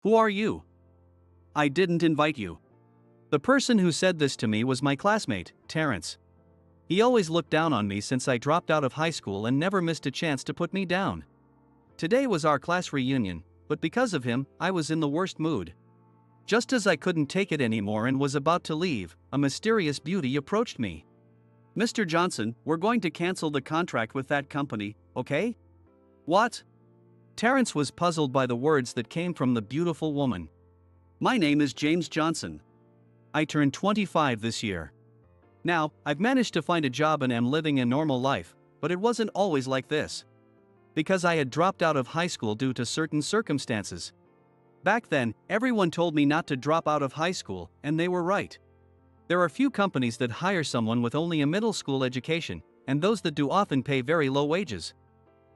Who are you? I didn't invite you. The person who said this to me was my classmate, Terrence. He always looked down on me since I dropped out of high school and never missed a chance to put me down. Today was our class reunion, but because of him, I was in the worst mood. Just as I couldn't take it anymore and was about to leave, a mysterious beauty approached me. "Mr. Johnson, we're going to cancel the contract with that company, okay?" "What?" Terrence was puzzled by the words that came from the beautiful woman. "My name is James Johnson. I turned 25 this year. Now, I've managed to find a job and am living a normal life, but it wasn't always like this. Because I had dropped out of high school due to certain circumstances. Back then, everyone told me not to drop out of high school, and they were right. There are few companies that hire someone with only a middle school education, and those that do often pay very low wages.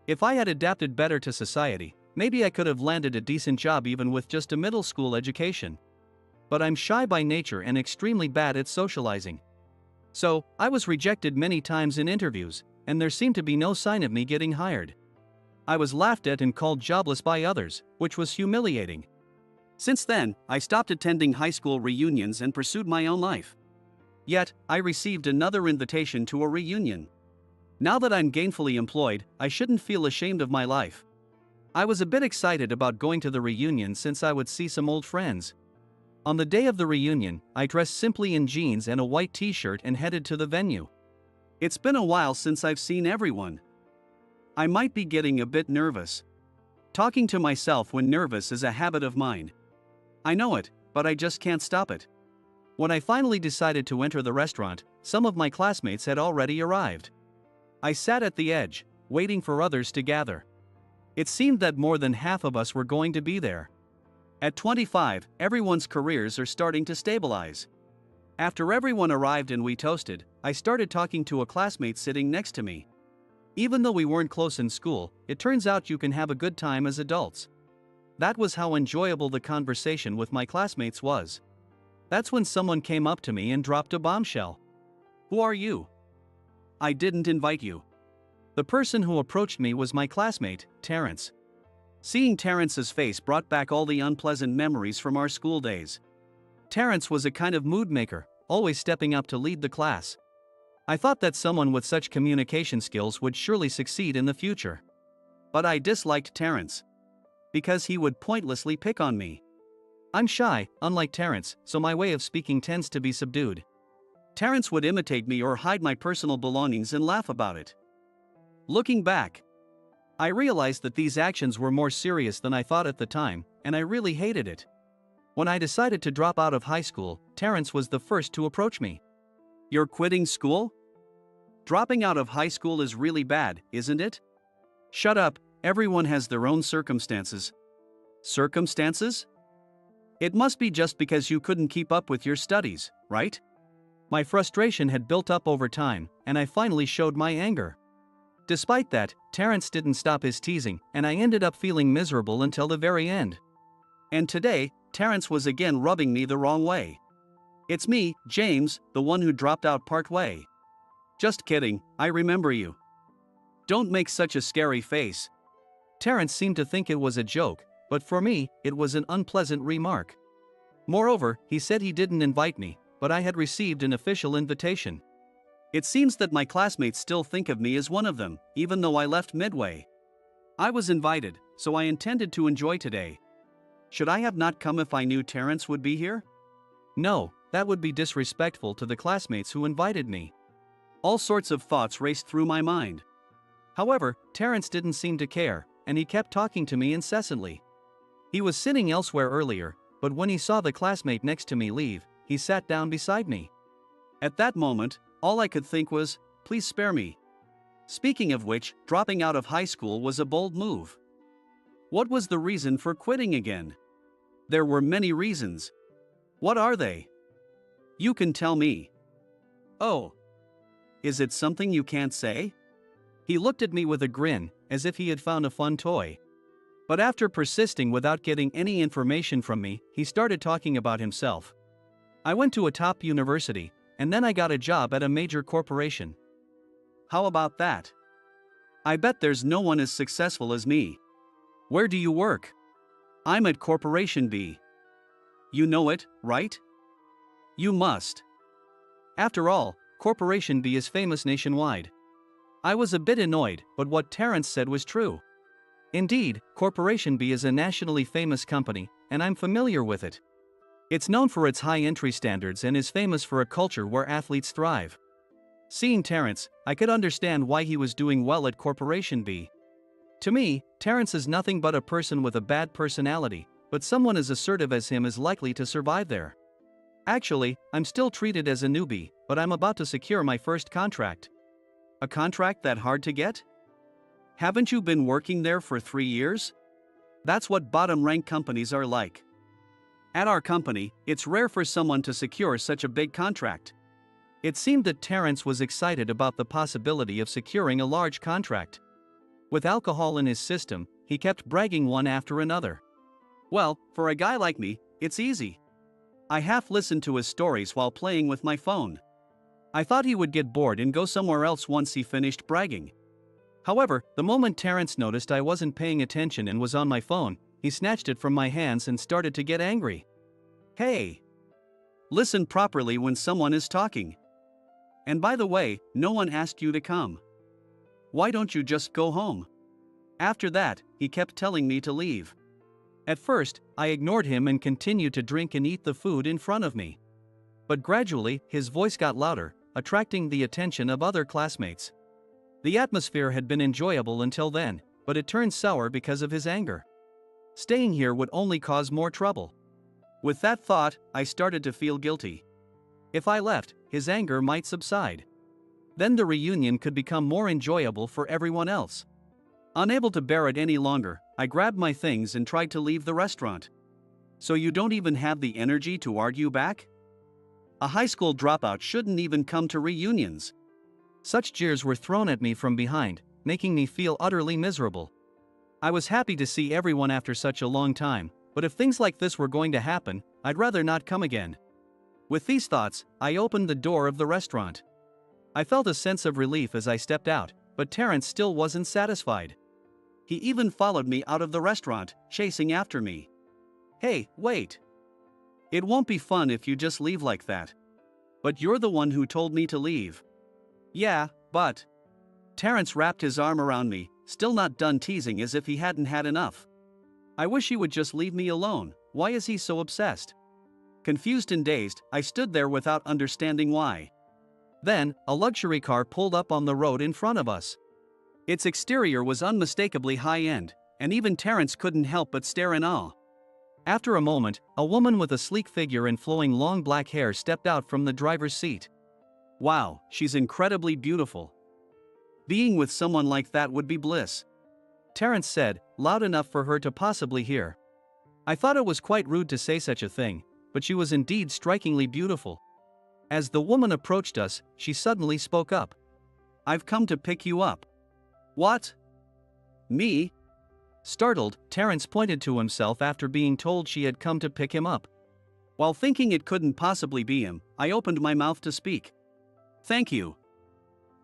If I had adapted better to society, maybe I could have landed a decent job even with just a middle school education. But I'm shy by nature and extremely bad at socializing. So, I was rejected many times in interviews, and there seemed to be no sign of me getting hired. I was laughed at and called jobless by others, which was humiliating. Since then, I stopped attending high school reunions and pursued my own life. Yet, I received another invitation to a reunion. Now that I'm gainfully employed, I shouldn't feel ashamed of my life. I was a bit excited about going to the reunion since I would see some old friends. On the day of the reunion, I dressed simply in jeans and a white t-shirt and headed to the venue. It's been a while since I've seen everyone. I might be getting a bit nervous. Talking to myself when nervous is a habit of mine. I know it, but I just can't stop it. When I finally decided to enter the restaurant, some of my classmates had already arrived. I sat at the edge, waiting for others to gather. It seemed that more than half of us were going to be there. At 25, everyone's careers are starting to stabilize. After everyone arrived and we toasted, I started talking to a classmate sitting next to me. Even though we weren't close in school, it turns out you can have a good time as adults. That was how enjoyable the conversation with my classmates was. That's when someone came up to me and dropped a bombshell. "Who are you?" "I didn't invite you." The person who approached me was my classmate, Terrence. Seeing Terrence's face brought back all the unpleasant memories from our school days. Terrence was a kind of mood maker, always stepping up to lead the class. I thought that someone with such communication skills would surely succeed in the future. But I disliked Terrence. Because he would pointlessly pick on me. I'm shy, unlike Terrence, so my way of speaking tends to be subdued. Terrence would imitate me or hide my personal belongings and laugh about it. Looking back, I realized that these actions were more serious than I thought at the time, and I really hated it. When I decided to drop out of high school, Terrence was the first to approach me. "You're quitting school? Dropping out of high school is really bad, isn't it?" "Shut up, everyone has their own circumstances." "Circumstances? It must be just because you couldn't keep up with your studies, right?" My frustration had built up over time, and I finally showed my anger. Despite that, Terrence didn't stop his teasing, and I ended up feeling miserable until the very end. And today, Terrence was again rubbing me the wrong way. "It's me, James, the one who dropped out part way." "Just kidding, I remember you." "Don't make such a scary face." Terrence seemed to think it was a joke, but for me, it was an unpleasant remark. Moreover, he said he didn't invite me, but I had received an official invitation. It seems that my classmates still think of me as one of them, even though I left midway. I was invited, so I intended to enjoy today. Should I have not come if I knew Terrence would be here? No, that would be disrespectful to the classmates who invited me. All sorts of thoughts raced through my mind. However, Terrence didn't seem to care, and he kept talking to me incessantly. He was sitting elsewhere earlier, but when he saw the classmate next to me leave, he sat down beside me. At that moment, all I could think was, please spare me. Speaking of which, dropping out of high school was a bold move. What was the reason for quitting again? There were many reasons. What are they? You can tell me. Oh. Is it something you can't say? He looked at me with a grin, as if he had found a fun toy. But after persisting without getting any information from me, he started talking about himself. I went to a top university, and then I got a job at a major corporation. How about that? I bet there's no one as successful as me. Where do you work? I'm at Corporation B. You know it, right? You must. After all, Corporation B is famous nationwide. I was a bit annoyed, but what Terrence said was true. Indeed, Corporation B is a nationally famous company, and I'm familiar with it. It's known for its high entry standards and is famous for a culture where athletes thrive. Seeing Terrence, I could understand why he was doing well at Corporation B. To me, Terrence is nothing but a person with a bad personality, but someone as assertive as him is likely to survive there. Actually, I'm still treated as a newbie, but I'm about to secure my first contract. A contract that hard to get? Haven't you been working there for 3 years? That's what bottom-rank companies are like. At our company, it's rare for someone to secure such a big contract. It seemed that Terrence was excited about the possibility of securing a large contract. With alcohol in his system, he kept bragging one after another. Well, for a guy like me, it's easy. I half listened to his stories while playing with my phone. I thought he would get bored and go somewhere else once he finished bragging. However, the moment Terrence noticed I wasn't paying attention and was on my phone, he snatched it from my hands and started to get angry. Hey! Listen properly when someone is talking. And by the way, no one asked you to come. Why don't you just go home? After that, he kept telling me to leave. At first, I ignored him and continued to drink and eat the food in front of me. But gradually, his voice got louder, attracting the attention of other classmates. The atmosphere had been enjoyable until then, but it turned sour because of his anger. Staying here would only cause more trouble. With that thought, I started to feel guilty. If I left, his anger might subside. Then the reunion could become more enjoyable for everyone else. Unable to bear it any longer, I grabbed my things and tried to leave the restaurant. So you don't even have the energy to argue back? A high school dropout shouldn't even come to reunions. Such jeers were thrown at me from behind, making me feel utterly miserable. I was happy to see everyone after such a long time, but if things like this were going to happen, I'd rather not come again. With these thoughts, I opened the door of the restaurant. I felt a sense of relief as I stepped out, but Terrence still wasn't satisfied. He even followed me out of the restaurant, chasing after me. Hey, wait! It won't be fun if you just leave like that. But you're the one who told me to leave. Yeah, but... Terrence wrapped his arm around me, still not done teasing as if he hadn't had enough. I wish he would just leave me alone. Why is he so obsessed? Confused and dazed, I stood there without understanding why. Then, a luxury car pulled up on the road in front of us. Its exterior was unmistakably high-end, and even Terrence couldn't help but stare in awe. After a moment, a woman with a sleek figure and flowing long black hair stepped out from the driver's seat. Wow, she's incredibly beautiful. Being with someone like that would be bliss. Terrence said, loud enough for her to possibly hear. I thought it was quite rude to say such a thing, but she was indeed strikingly beautiful. As the woman approached us, she suddenly spoke up. I've come to pick you up. What? Me? Startled, Terrence pointed to himself after being told she had come to pick him up. While thinking it couldn't possibly be him, I opened my mouth to speak. Thank you.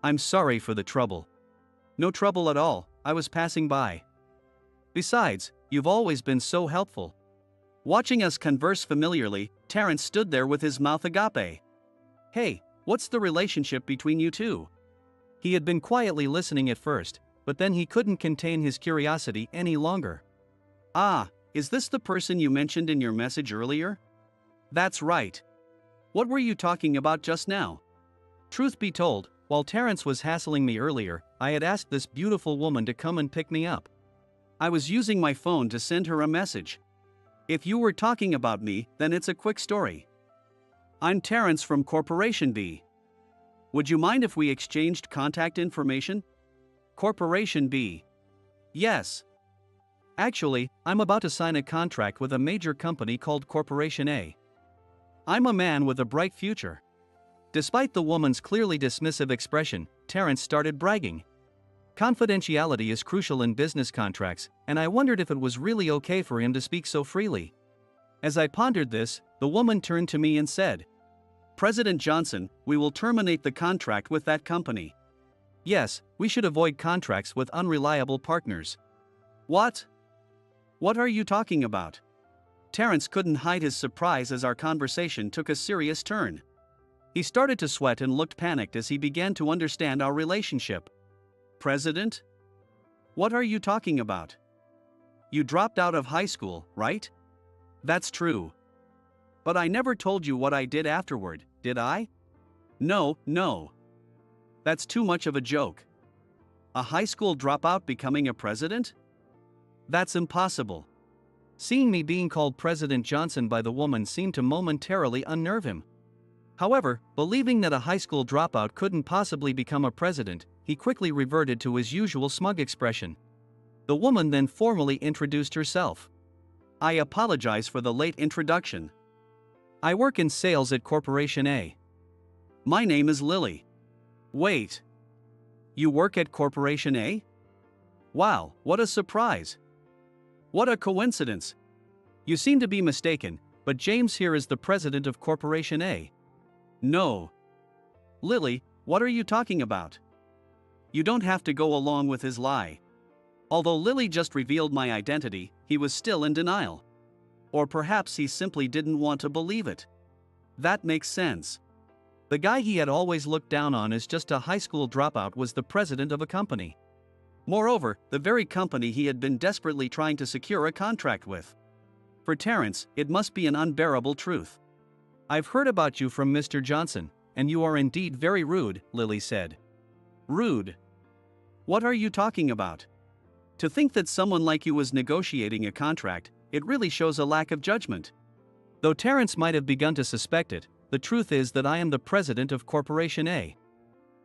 I'm sorry for the trouble. No trouble at all, I was passing by. Besides, you've always been so helpful. Watching us converse familiarly, Terrence stood there with his mouth agape. Hey, what's the relationship between you two? He had been quietly listening at first, but then he couldn't contain his curiosity any longer. Ah, is this the person you mentioned in your message earlier? That's right. What were you talking about just now? Truth be told, while Terrence was hassling me earlier, I had asked this beautiful woman to come and pick me up. I was using my phone to send her a message. If you were talking about me, then it's a quick story. I'm Terrence from Corporation B. Would you mind if we exchanged contact information? Corporation B. Yes. Actually, I'm about to sign a contract with a major company called Corporation A. I'm a man with a bright future. Despite the woman's clearly dismissive expression, Terrence started bragging. Confidentiality is crucial in business contracts, and I wondered if it was really okay for him to speak so freely. As I pondered this, the woman turned to me and said, President Johnson, we will terminate the contract with that company. Yes, we should avoid contracts with unreliable partners. What? What are you talking about? Terrence couldn't hide his surprise as our conversation took a serious turn. He started to sweat and looked panicked as he began to understand our relationship. President? What are you talking about? You dropped out of high school, right? That's true. But I never told you what I did afterward, did I? No. That's too much of a joke. A high school dropout becoming a president? That's impossible. Seeing me being called President Johnson by the woman seemed to momentarily unnerve him. However, believing that a high school dropout couldn't possibly become a president, he quickly reverted to his usual smug expression. The woman then formally introduced herself. I apologize for the late introduction. I work in sales at Corporation A. My name is Lily. Wait. You work at Corporation A? Wow, what a surprise. What a coincidence. You seem to be mistaken, but James here is the president of Corporation A. No. Lily, what are you talking about? You don't have to go along with his lie. Although Lily just revealed my identity, he was still in denial. Or perhaps he simply didn't want to believe it. That makes sense. The guy he had always looked down on as just a high school dropout was the president of a company. Moreover, the very company he had been desperately trying to secure a contract with. For Terrence, it must be an unbearable truth. I've heard about you from Mr. Johnson, and you are indeed very rude, Lily said. Rude? What are you talking about? To think that someone like you was negotiating a contract, it really shows a lack of judgment. Though Terrence might have begun to suspect it, the truth is that I am the president of Corporation A.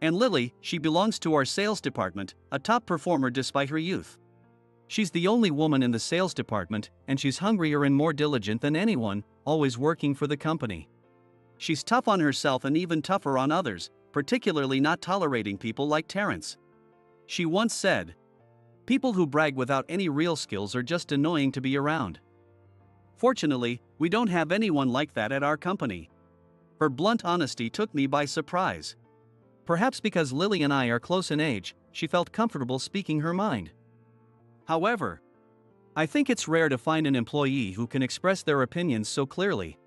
And Lily, she belongs to our sales department, a top performer despite her youth. She's the only woman in the sales department, and she's hungrier and more diligent than anyone, always working for the company. She's tough on herself and even tougher on others, particularly not tolerating people like Terrence. She once said, "People who brag without any real skills are just annoying to be around." Fortunately, we don't have anyone like that at our company. Her blunt honesty took me by surprise. Perhaps because Lily and I are close in age, she felt comfortable speaking her mind. However, I think it's rare to find an employee who can express their opinions so clearly.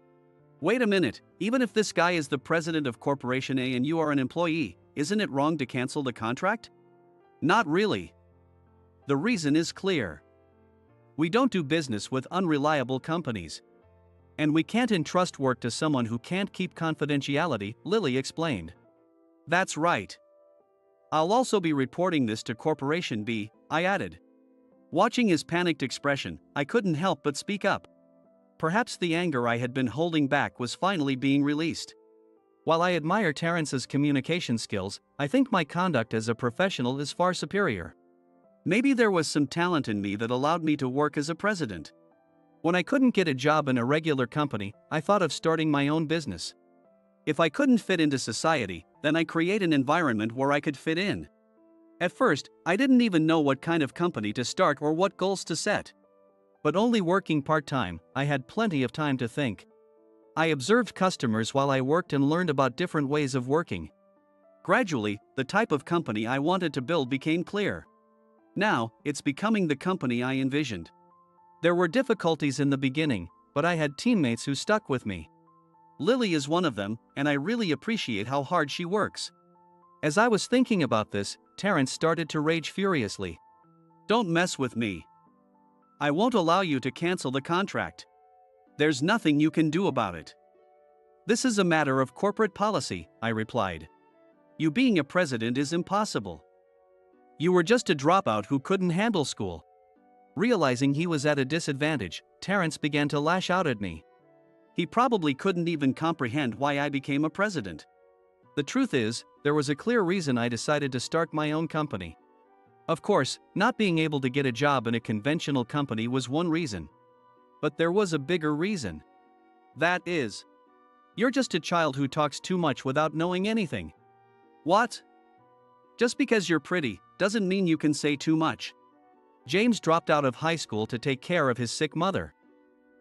Wait a minute, even if this guy is the president of Corporation A and you are an employee, isn't it wrong to cancel the contract? Not really. The reason is clear. We don't do business with unreliable companies. And we can't entrust work to someone who can't keep confidentiality, Lily explained. That's right. I'll also be reporting this to Corporation B, I added. Watching his panicked expression, I couldn't help but speak up. Perhaps the anger I had been holding back was finally being released. While I admire Terrence's communication skills, I think my conduct as a professional is far superior. Maybe there was some talent in me that allowed me to work as a president. When I couldn't get a job in a regular company, I thought of starting my own business. If I couldn't fit into society, then I create an environment where I could fit in. At first, I didn't even know what kind of company to start or what goals to set. But only working part-time, I had plenty of time to think. I observed customers while I worked and learned about different ways of working. Gradually, the type of company I wanted to build became clear. Now, it's becoming the company I envisioned. There were difficulties in the beginning, but I had teammates who stuck with me. Lily is one of them, and I really appreciate how hard she works. As I was thinking about this, Terrence started to rage furiously. Don't mess with me. I won't allow you to cancel the contract. There's nothing you can do about it. This is a matter of corporate policy, I replied. You being a president is impossible. You were just a dropout who couldn't handle school. Realizing he was at a disadvantage, Terrence began to lash out at me. He probably couldn't even comprehend why I became a president. The truth is, there was a clear reason I decided to start my own company. Of course, not being able to get a job in a conventional company was one reason. But there was a bigger reason. That is, you're just a child who talks too much without knowing anything. What? Just because you're pretty, doesn't mean you can say too much. James dropped out of high school to take care of his sick mother.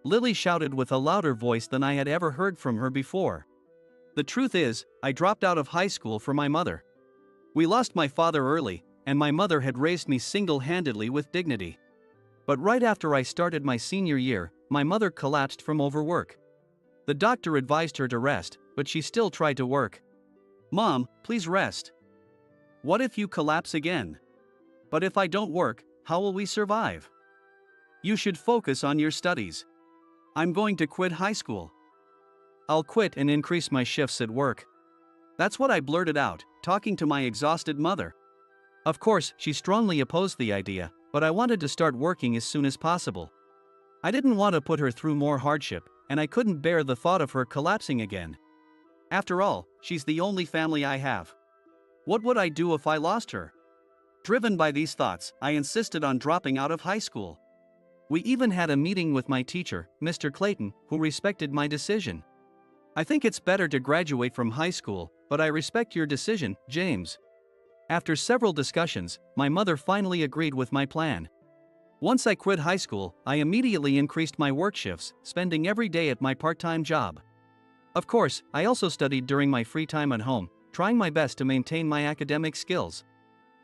Lily shouted with a louder voice than I had ever heard from her before. The truth is, I dropped out of high school for my mother. We lost my father early, and my mother had raised me single-handedly with dignity. But right after I started my senior year, my mother collapsed from overwork. The doctor advised her to rest, but she still tried to work. "Mom, please rest. What if you collapse again? But if I don't work, how will we survive? You should focus on your studies. I'm going to quit high school. I'll quit and increase my shifts at work." That's what I blurted out, talking to my exhausted mother. Of course, she strongly opposed the idea, but I wanted to start working as soon as possible. I didn't want to put her through more hardship, and I couldn't bear the thought of her collapsing again. After all, she's the only family I have. What would I do if I lost her? Driven by these thoughts, I insisted on dropping out of high school. We even had a meeting with my teacher, Mr. Clayton, who respected my decision. "I think it's better to graduate from high school, but I respect your decision, James." After several discussions, my mother finally agreed with my plan. Once I quit high school, I immediately increased my work shifts, spending every day at my part-time job. Of course, I also studied during my free time at home, trying my best to maintain my academic skills.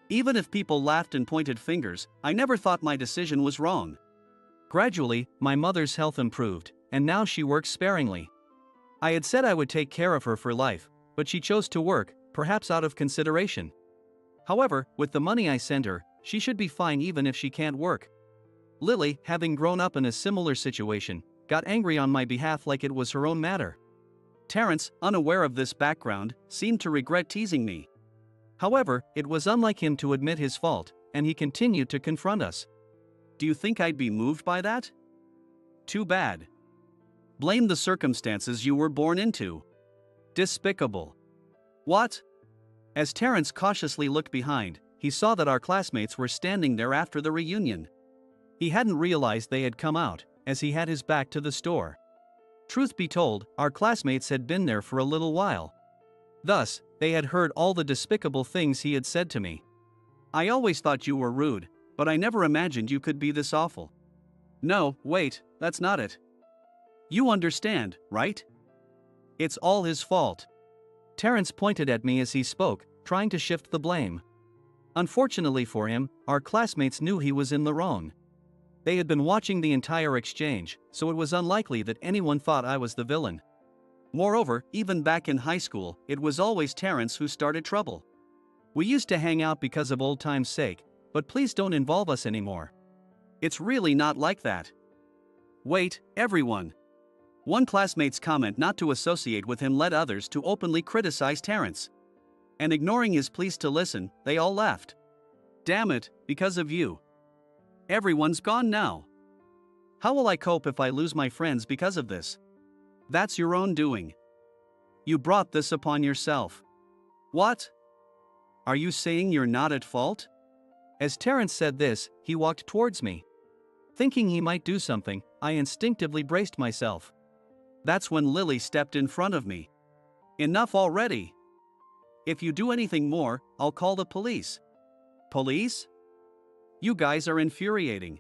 Even if people laughed and pointed fingers, I never thought my decision was wrong. Gradually, my mother's health improved, and now she works sparingly. I had said I would take care of her for life, but she chose to work, perhaps out of consideration. However, with the money I send her, she should be fine even if she can't work. Lily, having grown up in a similar situation, got angry on my behalf like it was her own matter. Terrence, unaware of this background, seemed to regret teasing me. However, it was unlike him to admit his fault, and he continued to confront us. Do you think I'd be moved by that? Too bad. Blame the circumstances you were born into. Despicable. What? As Terrence cautiously looked behind, he saw that our classmates were standing there after the reunion. He hadn't realized they had come out, as he had his back to the store. Truth be told, our classmates had been there for a little while. Thus, they had heard all the despicable things he had said to me. "I always thought you were rude, but I never imagined you could be this awful." "No, wait, that's not it. You understand, right? It's all his fault." Terrence pointed at me as he spoke, trying to shift the blame. Unfortunately for him, our classmates knew he was in the wrong. They had been watching the entire exchange, so it was unlikely that anyone thought I was the villain. Moreover, even back in high school, it was always Terrence who started trouble. "We used to hang out because of old time's sake, but please don't involve us anymore." It's really not like that. Wait, everyone. One classmate's comment not to associate with him led others to openly criticize Terrence. And ignoring his pleas to listen, they all left. Damn it, because of you. Everyone's gone now. How will I cope if I lose my friends because of this? That's your own doing. You brought this upon yourself. What? Are you saying you're not at fault? As Terrence said this, he walked towards me. Thinking he might do something, I instinctively braced myself. That's when Lily stepped in front of me. Enough already. If you do anything more, I'll call the police. Police? You guys are infuriating.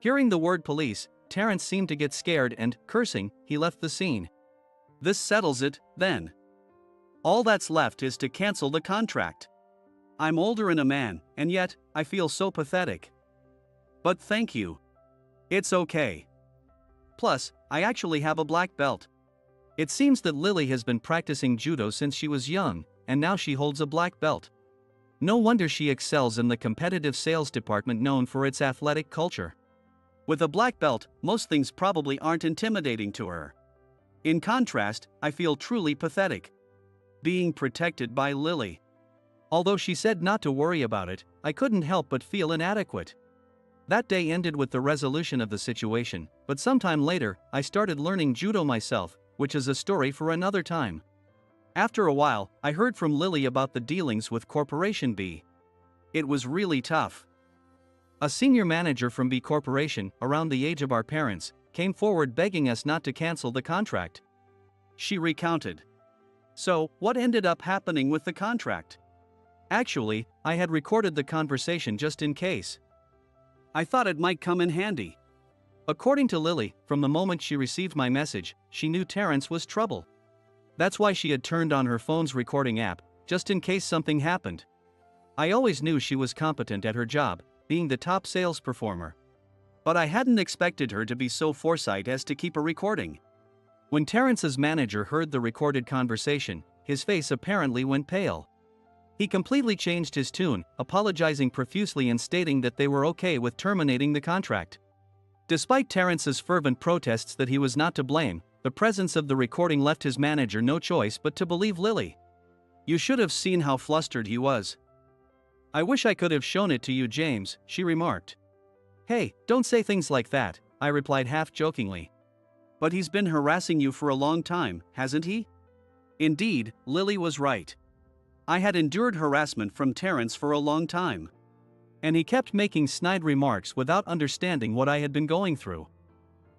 Hearing the word police, Terrence seemed to get scared and, cursing, he left the scene. This settles it, then. All that's left is to cancel the contract. I'm older and a man, and yet, I feel so pathetic. But thank you. It's okay. Plus, I actually have a black belt. It seems that Lily has been practicing judo since she was young, and now she holds a black belt. No wonder she excels in the competitive sales department known for its athletic culture. With a black belt, most things probably aren't intimidating to her. In contrast, I feel truly pathetic. Being protected by Lily. Although she said not to worry about it, I couldn't help but feel inadequate. That day ended with the resolution of the situation, but sometime later, I started learning judo myself, which is a story for another time. After a while, I heard from Lily about the dealings with Corporation B. It was really tough. A senior manager from B Corporation, around the age of our parents, came forward begging us not to cancel the contract. She recounted. So, what ended up happening with the contract? Actually, I had recorded the conversation just in case. I thought it might come in handy. According to Lily, from the moment she received my message, she knew Terrence was trouble. That's why she had turned on her phone's recording app, just in case something happened. I always knew she was competent at her job, being the top sales performer. But I hadn't expected her to be so foresight as to keep a recording. When Terrence's manager heard the recorded conversation, his face apparently went pale. He completely changed his tune, apologizing profusely and stating that they were okay with terminating the contract. Despite Terrence's fervent protests that he was not to blame, the presence of the recording left his manager no choice but to believe Lily. "You should have seen how flustered he was. I wish I could have shown it to you, James," she remarked. "Hey, don't say things like that," I replied half-jokingly. "But he's been harassing you for a long time, hasn't he?" Indeed, Lily was right. I had endured harassment from Terrence for a long time. And he kept making snide remarks without understanding what I had been going through.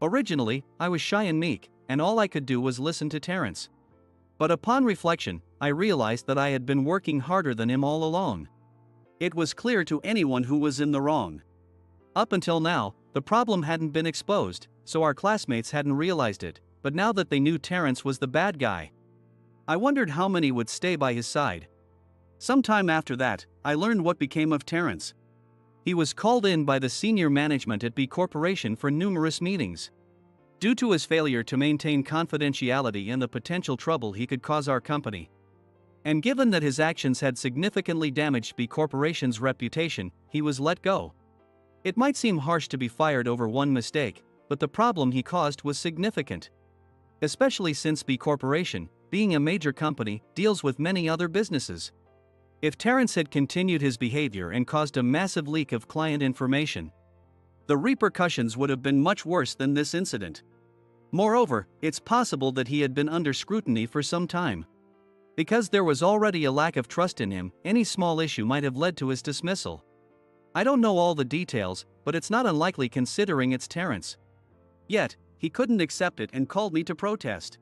Originally, I was shy and meek, and all I could do was listen to Terrence. But upon reflection, I realized that I had been working harder than him all along. It was clear to anyone who was in the wrong. Up until now, the problem hadn't been exposed, so our classmates hadn't realized it, but now that they knew Terrence was the bad guy, I wondered how many would stay by his side. Sometime after that, I learned what became of Terrence. He was called in by the senior management at B Corporation for numerous meetings. Due to his failure to maintain confidentiality and the potential trouble he could cause our company. And given that his actions had significantly damaged B Corporation's reputation, he was let go. It might seem harsh to be fired over one mistake, but the problem he caused was significant. Especially since B Corporation, being a major company, deals with many other businesses. If Terrence had continued his behavior and caused a massive leak of client information, the repercussions would have been much worse than this incident. Moreover, it's possible that he had been under scrutiny for some time. Because there was already a lack of trust in him, any small issue might have led to his dismissal. I don't know all the details, but it's not unlikely considering it's Terrence. Yet, he couldn't accept it and called me to protest.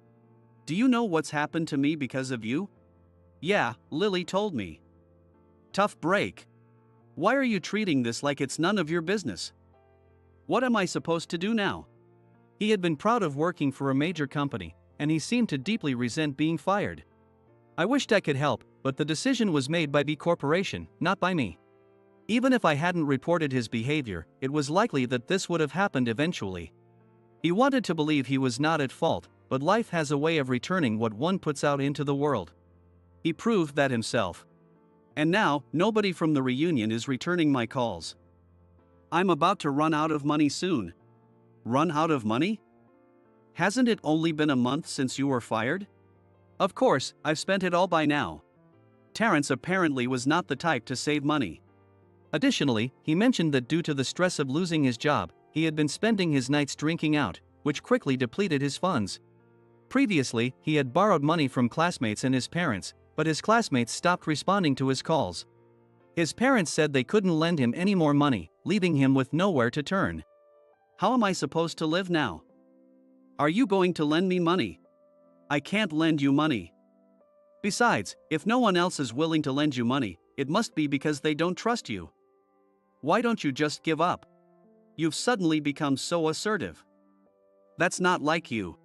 "Do you know what's happened to me because of you?" "Yeah," Lily told me. "Tough break. Why are you treating this like it's none of your business? What am I supposed to do now?" He had been proud of working for a major company, and he seemed to deeply resent being fired. I wished I could help, but the decision was made by B Corporation, not by me. Even if I hadn't reported his behavior, it was likely that this would have happened eventually. He wanted to believe he was not at fault, but life has a way of returning what one puts out into the world. He proved that himself. And now, nobody from the reunion is returning my calls. I'm about to run out of money soon. Run out of money? Hasn't it only been a month since you were fired? Of course, I've spent it all by now. Terrence apparently was not the type to save money. Additionally, he mentioned that due to the stress of losing his job, he had been spending his nights drinking out, which quickly depleted his funds. Previously, he had borrowed money from classmates and his parents, but his classmates stopped responding to his calls. His parents said they couldn't lend him any more money, leaving him with nowhere to turn. How am I supposed to live now? Are you going to lend me money? I can't lend you money. Besides, if no one else is willing to lend you money, it must be because they don't trust you. Why don't you just give up? You've suddenly become so assertive. That's not like you.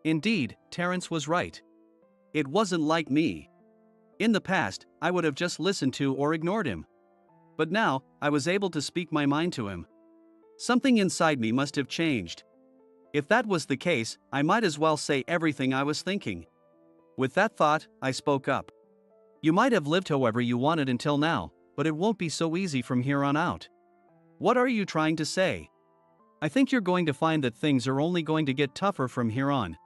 Indeed, Terrence was right. It wasn't like me. In the past, I would have just listened to or ignored him. But now, I was able to speak my mind to him. Something inside me must have changed. If that was the case, I might as well say everything I was thinking. With that thought, I spoke up. You might have lived however you wanted until now, but it won't be so easy from here on out. What are you trying to say? I think you're going to find that things are only going to get tougher from here on.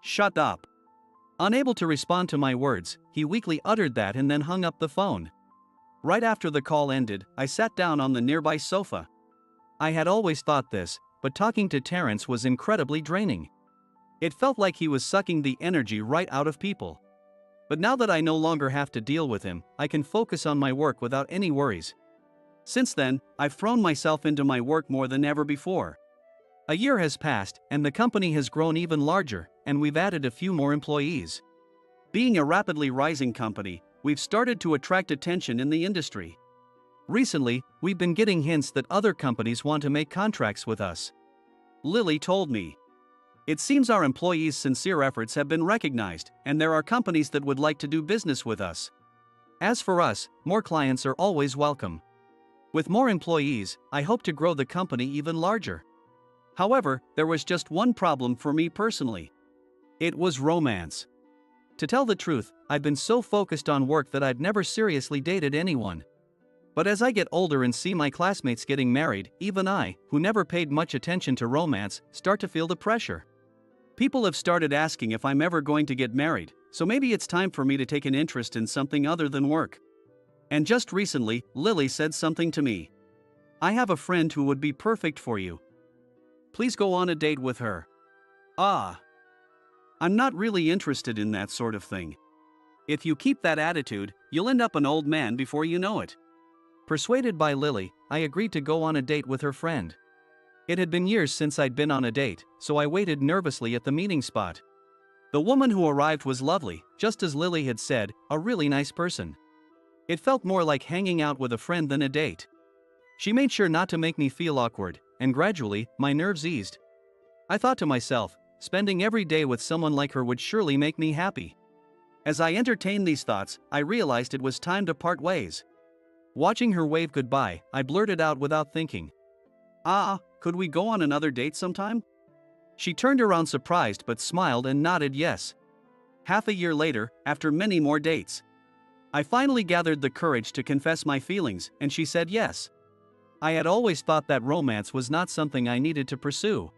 Shut up. Unable to respond to my words, he weakly uttered that and then hung up the phone. Right after the call ended, I sat down on the nearby sofa. I had always thought this, but talking to Terrence was incredibly draining. It felt like he was sucking the energy right out of people. But now that I no longer have to deal with him, I can focus on my work without any worries. Since then, I've thrown myself into my work more than ever before. A year has passed, and the company has grown even larger, and we've added a few more employees. Being a rapidly rising company, we've started to attract attention in the industry. Recently, we've been getting hints that other companies want to make contracts with us. Lily told me. It seems our employees' sincere efforts have been recognized, and there are companies that would like to do business with us. As for us, more clients are always welcome. With more employees, I hope to grow the company even larger. However, there was just one problem for me personally. It was romance. To tell the truth, I'd been so focused on work that I'd never seriously dated anyone. But as I get older and see my classmates getting married, even I, who never paid much attention to romance, start to feel the pressure. People have started asking if I'm ever going to get married, so maybe it's time for me to take an interest in something other than work. And just recently, Lily said something to me. I have a friend who would be perfect for you. Please go on a date with her. Ah. I'm not really interested in that sort of thing. If you keep that attitude, you'll end up an old man before you know it. Persuaded by Lily, I agreed to go on a date with her friend. It had been years since I'd been on a date, so I waited nervously at the meeting spot. The woman who arrived was lovely, just as Lily had said, a really nice person. It felt more like hanging out with a friend than a date. She made sure not to make me feel awkward, and gradually, my nerves eased. I thought to myself, spending every day with someone like her would surely make me happy. As I entertained these thoughts, I realized it was time to part ways. Watching her wave goodbye, I blurted out without thinking. Could we go on another date sometime? She turned around surprised but smiled and nodded yes. Half a year later, after many more dates, I finally gathered the courage to confess my feelings, and she said yes. I had always thought that romance was not something I needed to pursue.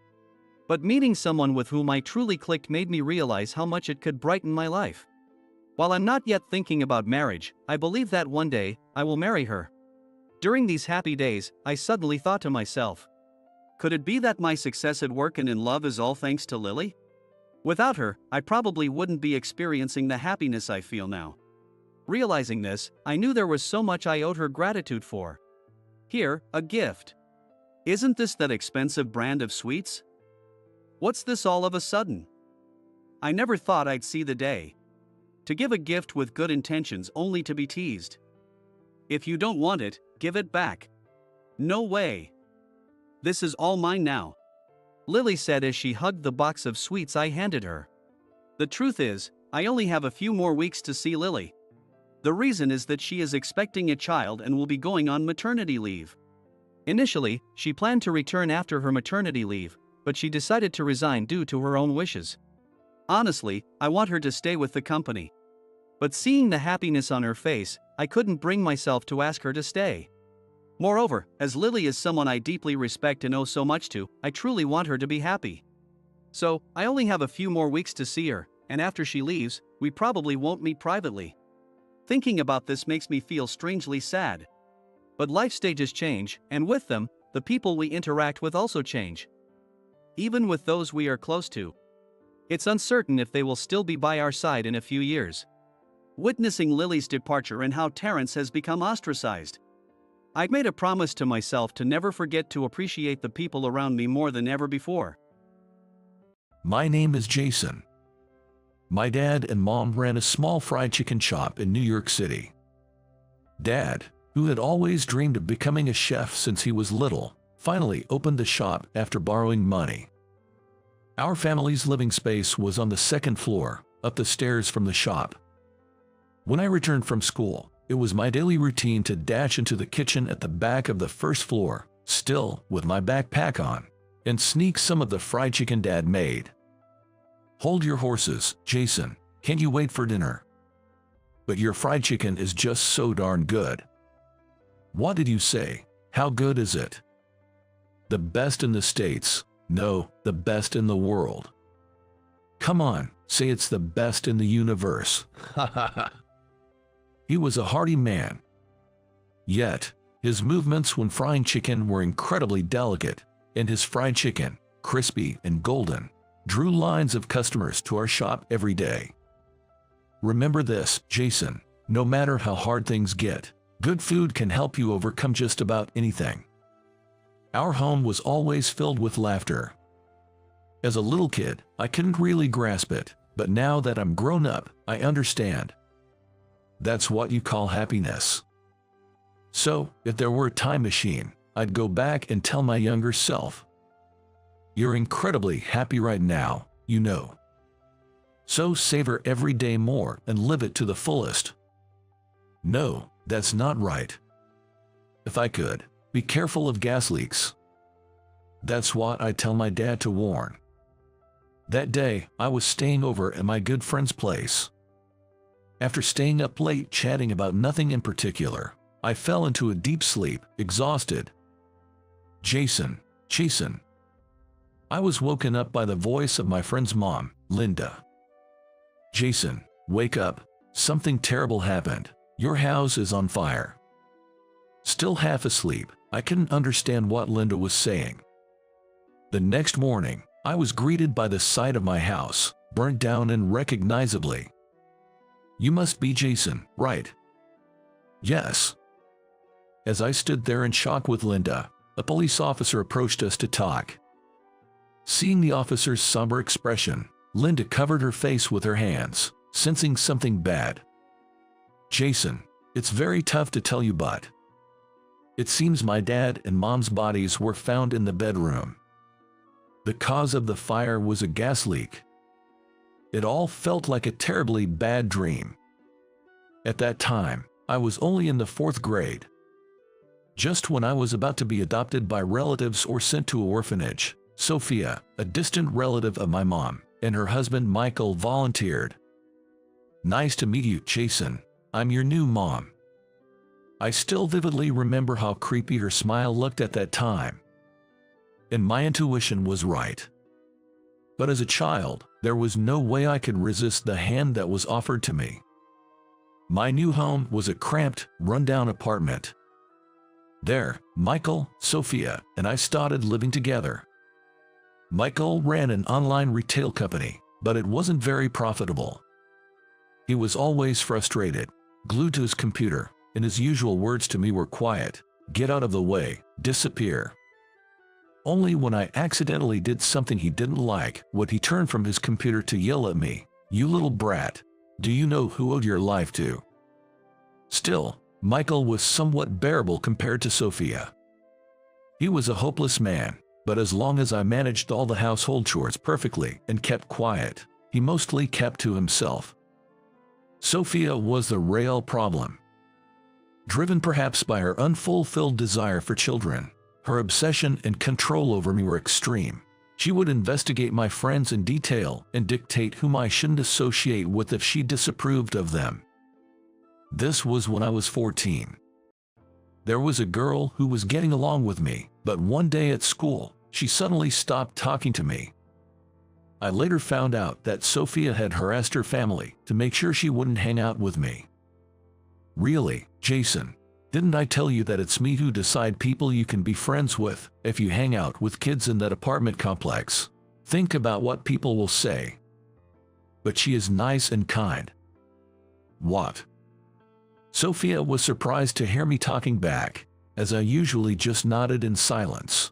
But meeting someone with whom I truly clicked made me realize how much it could brighten my life. While I'm not yet thinking about marriage, I believe that one day, I will marry her. During these happy days, I suddenly thought to myself, could it be that my success at work and in love is all thanks to Lily? Without her, I probably wouldn't be experiencing the happiness I feel now. Realizing this, I knew there was so much I owed her gratitude for. Here, a gift. Isn't this that expensive brand of sweets? What's this all of a sudden? I never thought I'd see the day. To give a gift with good intentions only to be teased. If you don't want it, give it back. No way. This is all mine now, Lily said as she hugged the box of sweets I handed her. The truth is, I only have a few more weeks to see Lily. The reason is that she is expecting a child and will be going on maternity leave. Initially, she planned to return after her maternity leave, but she decided to resign due to her own wishes. Honestly, I want her to stay with the company. But seeing the happiness on her face, I couldn't bring myself to ask her to stay. Moreover, as Lily is someone I deeply respect and owe so much to, I truly want her to be happy. So, I only have a few more weeks to see her, and after she leaves, we probably won't meet privately. Thinking about this makes me feel strangely sad. But life stages change, and with them, the people we interact with also change. Even with those we are close to. It's uncertain if they will still be by our side in a few years. Witnessing Lily's departure and how Terrence has become ostracized. I've made a promise to myself to never forget to appreciate the people around me more than ever before. My name is Jason. My dad and mom ran a small fried chicken shop in New York City. Dad, who had always dreamed of becoming a chef since he was little, finally opened the shop after borrowing money. Our family's living space was on the second floor, up the stairs from the shop. When I returned from school, it was my daily routine to dash into the kitchen at the back of the first floor, still with my backpack on, and sneak some of the fried chicken Dad made. Hold your horses, Jason, can't you wait for dinner? But your fried chicken is just so darn good. What did you say? How good is it? The best in the States. No, the best in the world. Come on, say it's the best in the universe. Ha ha ha. He was a hearty man. Yet, his movements when frying chicken were incredibly delicate, and his fried chicken, crispy and golden, drew lines of customers to our shop every day. Remember this, Jason, no matter how hard things get, good food can help you overcome just about anything. Our home was always filled with laughter. As a little kid, I couldn't really grasp it, but now that I'm grown up, I understand. That's what you call happiness. So, if there were a time machine, I'd go back and tell my younger self, you're incredibly happy right now, you know. So savor every day more and live it to the fullest. No, that's not right. if I could, be careful of gas leaks. That's what I tell my dad to warn. That day, I was staying over at my good friend's place. After staying up late chatting about nothing in particular, I fell into a deep sleep, exhausted. Jason. I was woken up by the voice of my friend's mom, Linda. Jason, wake up. Something terrible happened. Your house is on fire. Still half asleep, I couldn't understand what Linda was saying. The next morning, I was greeted by the sight of my house, burnt down unrecognizably. You must be Jason, right? Yes. As I stood there in shock with Linda, a police officer approached us to talk. Seeing the officer's somber expression, Linda covered her face with her hands, sensing something bad. Jason, it's very tough to tell you, but it seems my dad and mom's bodies were found in the bedroom. The cause of the fire was a gas leak. It all felt like a terribly bad dream. At that time, I was only in the 4th grade. Just when I was about to be adopted by relatives or sent to an orphanage, Sophia, a distant relative of my mom, and her husband Michael volunteered. Nice to meet you, Jason. I'm your new mom. I still vividly remember how creepy her smile looked at that time. And my intuition was right. But as a child, there was no way I could resist the hand that was offered to me. My new home was a cramped, run-down apartment. There, Michael, Sophia, and I started living together. Michael ran an online retail company, but it wasn't very profitable. He was always frustrated, glued to his computer, and his usual words to me were quiet, get out of the way, disappear. Only when I accidentally did something he didn't like would he turn from his computer to yell at me, "You little brat, do you know who owed your life to?" Still, Michael was somewhat bearable compared to Sophia. He was a hopeless man, but as long as I managed all the household chores perfectly and kept quiet, he mostly kept to himself. Sophia was the real problem. Driven perhaps by her unfulfilled desire for children, her obsession and control over me were extreme. She would investigate my friends in detail and dictate whom I shouldn't associate with if she disapproved of them. This was when I was 14. There was a girl who was getting along with me, but one day at school, she suddenly stopped talking to me. I later found out that Sophia had harassed her family to make sure she wouldn't hang out with me. Really, Jason, didn't I tell you that it's me who decide people you can be friends with if you hang out with kids in that apartment complex? Think about what people will say. But she is nice and kind. What? Sophia was surprised to hear me talking back, as I usually just nodded in silence.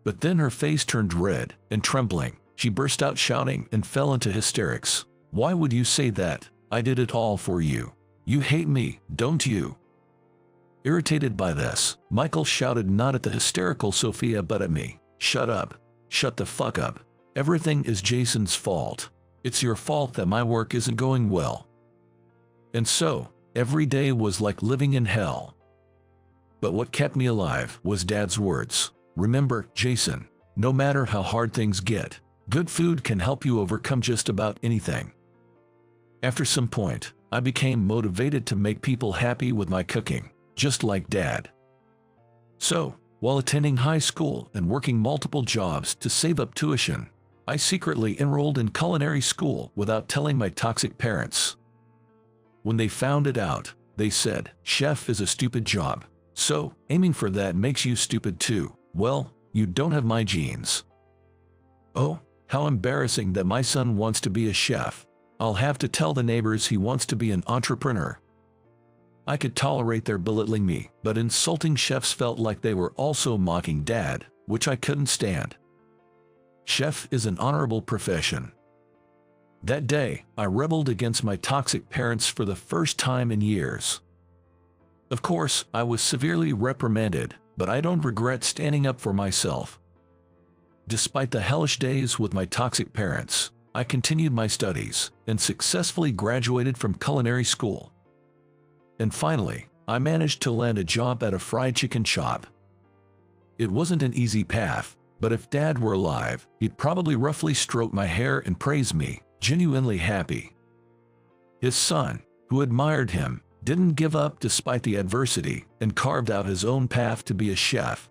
But then her face turned red, and trembling, she burst out shouting and fell into hysterics. Why would you say that? I did it all for you. You hate me, don't you? Irritated by this, Michael shouted not at the hysterical Sophia but at me. Shut up. Shut the fuck up. Everything is Jason's fault. It's your fault that my work isn't going well. And so, every day was like living in hell. But what kept me alive was Dad's words. Remember, Jason, no matter how hard things get, good food can help you overcome just about anything. After some point, I became motivated to make people happy with my cooking, just like Dad. So, while attending high school and working multiple jobs to save up tuition, I secretly enrolled in culinary school without telling my toxic parents. When they found it out, they said, "Chef is a stupid job. So, aiming for that makes you stupid too. Well, you don't have my genes." Oh, how embarrassing that my son wants to be a chef. I'll have to tell the neighbors he wants to be an entrepreneur. I could tolerate their belittling me, but insulting chefs felt like they were also mocking Dad, which I couldn't stand. Chef is an honorable profession. That day, I rebelled against my toxic parents for the first time in years. Of course, I was severely reprimanded, but I don't regret standing up for myself. Despite the hellish days with my toxic parents, I continued my studies and successfully graduated from culinary school. And finally, I managed to land a job at a fried chicken shop. It wasn't an easy path, but if Dad were alive, he'd probably roughly stroke my hair and praise me, genuinely happy. His son, who admired him, didn't give up despite the adversity and carved out his own path to be a chef.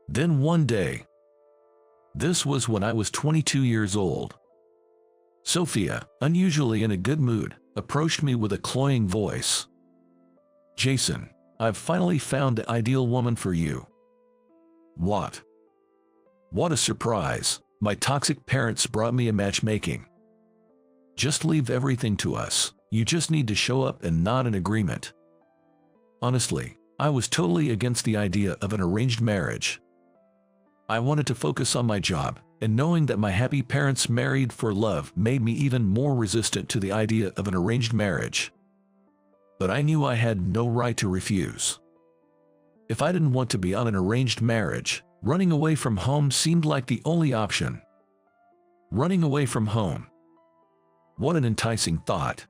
Then one day, this was when I was 22 years old, Sophia, unusually in a good mood, approached me with a cloying voice. "Jason, I've finally found the ideal woman for you." What? What a surprise! My toxic parents brought me a matchmaking. "Just leave everything to us. You just need to show up and nod in agreement." Honestly, I was totally against the idea of an arranged marriage. I wanted to focus on my job, and knowing that my happy parents married for love made me even more resistant to the idea of an arranged marriage. But I knew I had no right to refuse. If I didn't want to be on an arranged marriage, running away from home seemed like the only option. Running away from home. What an enticing thought.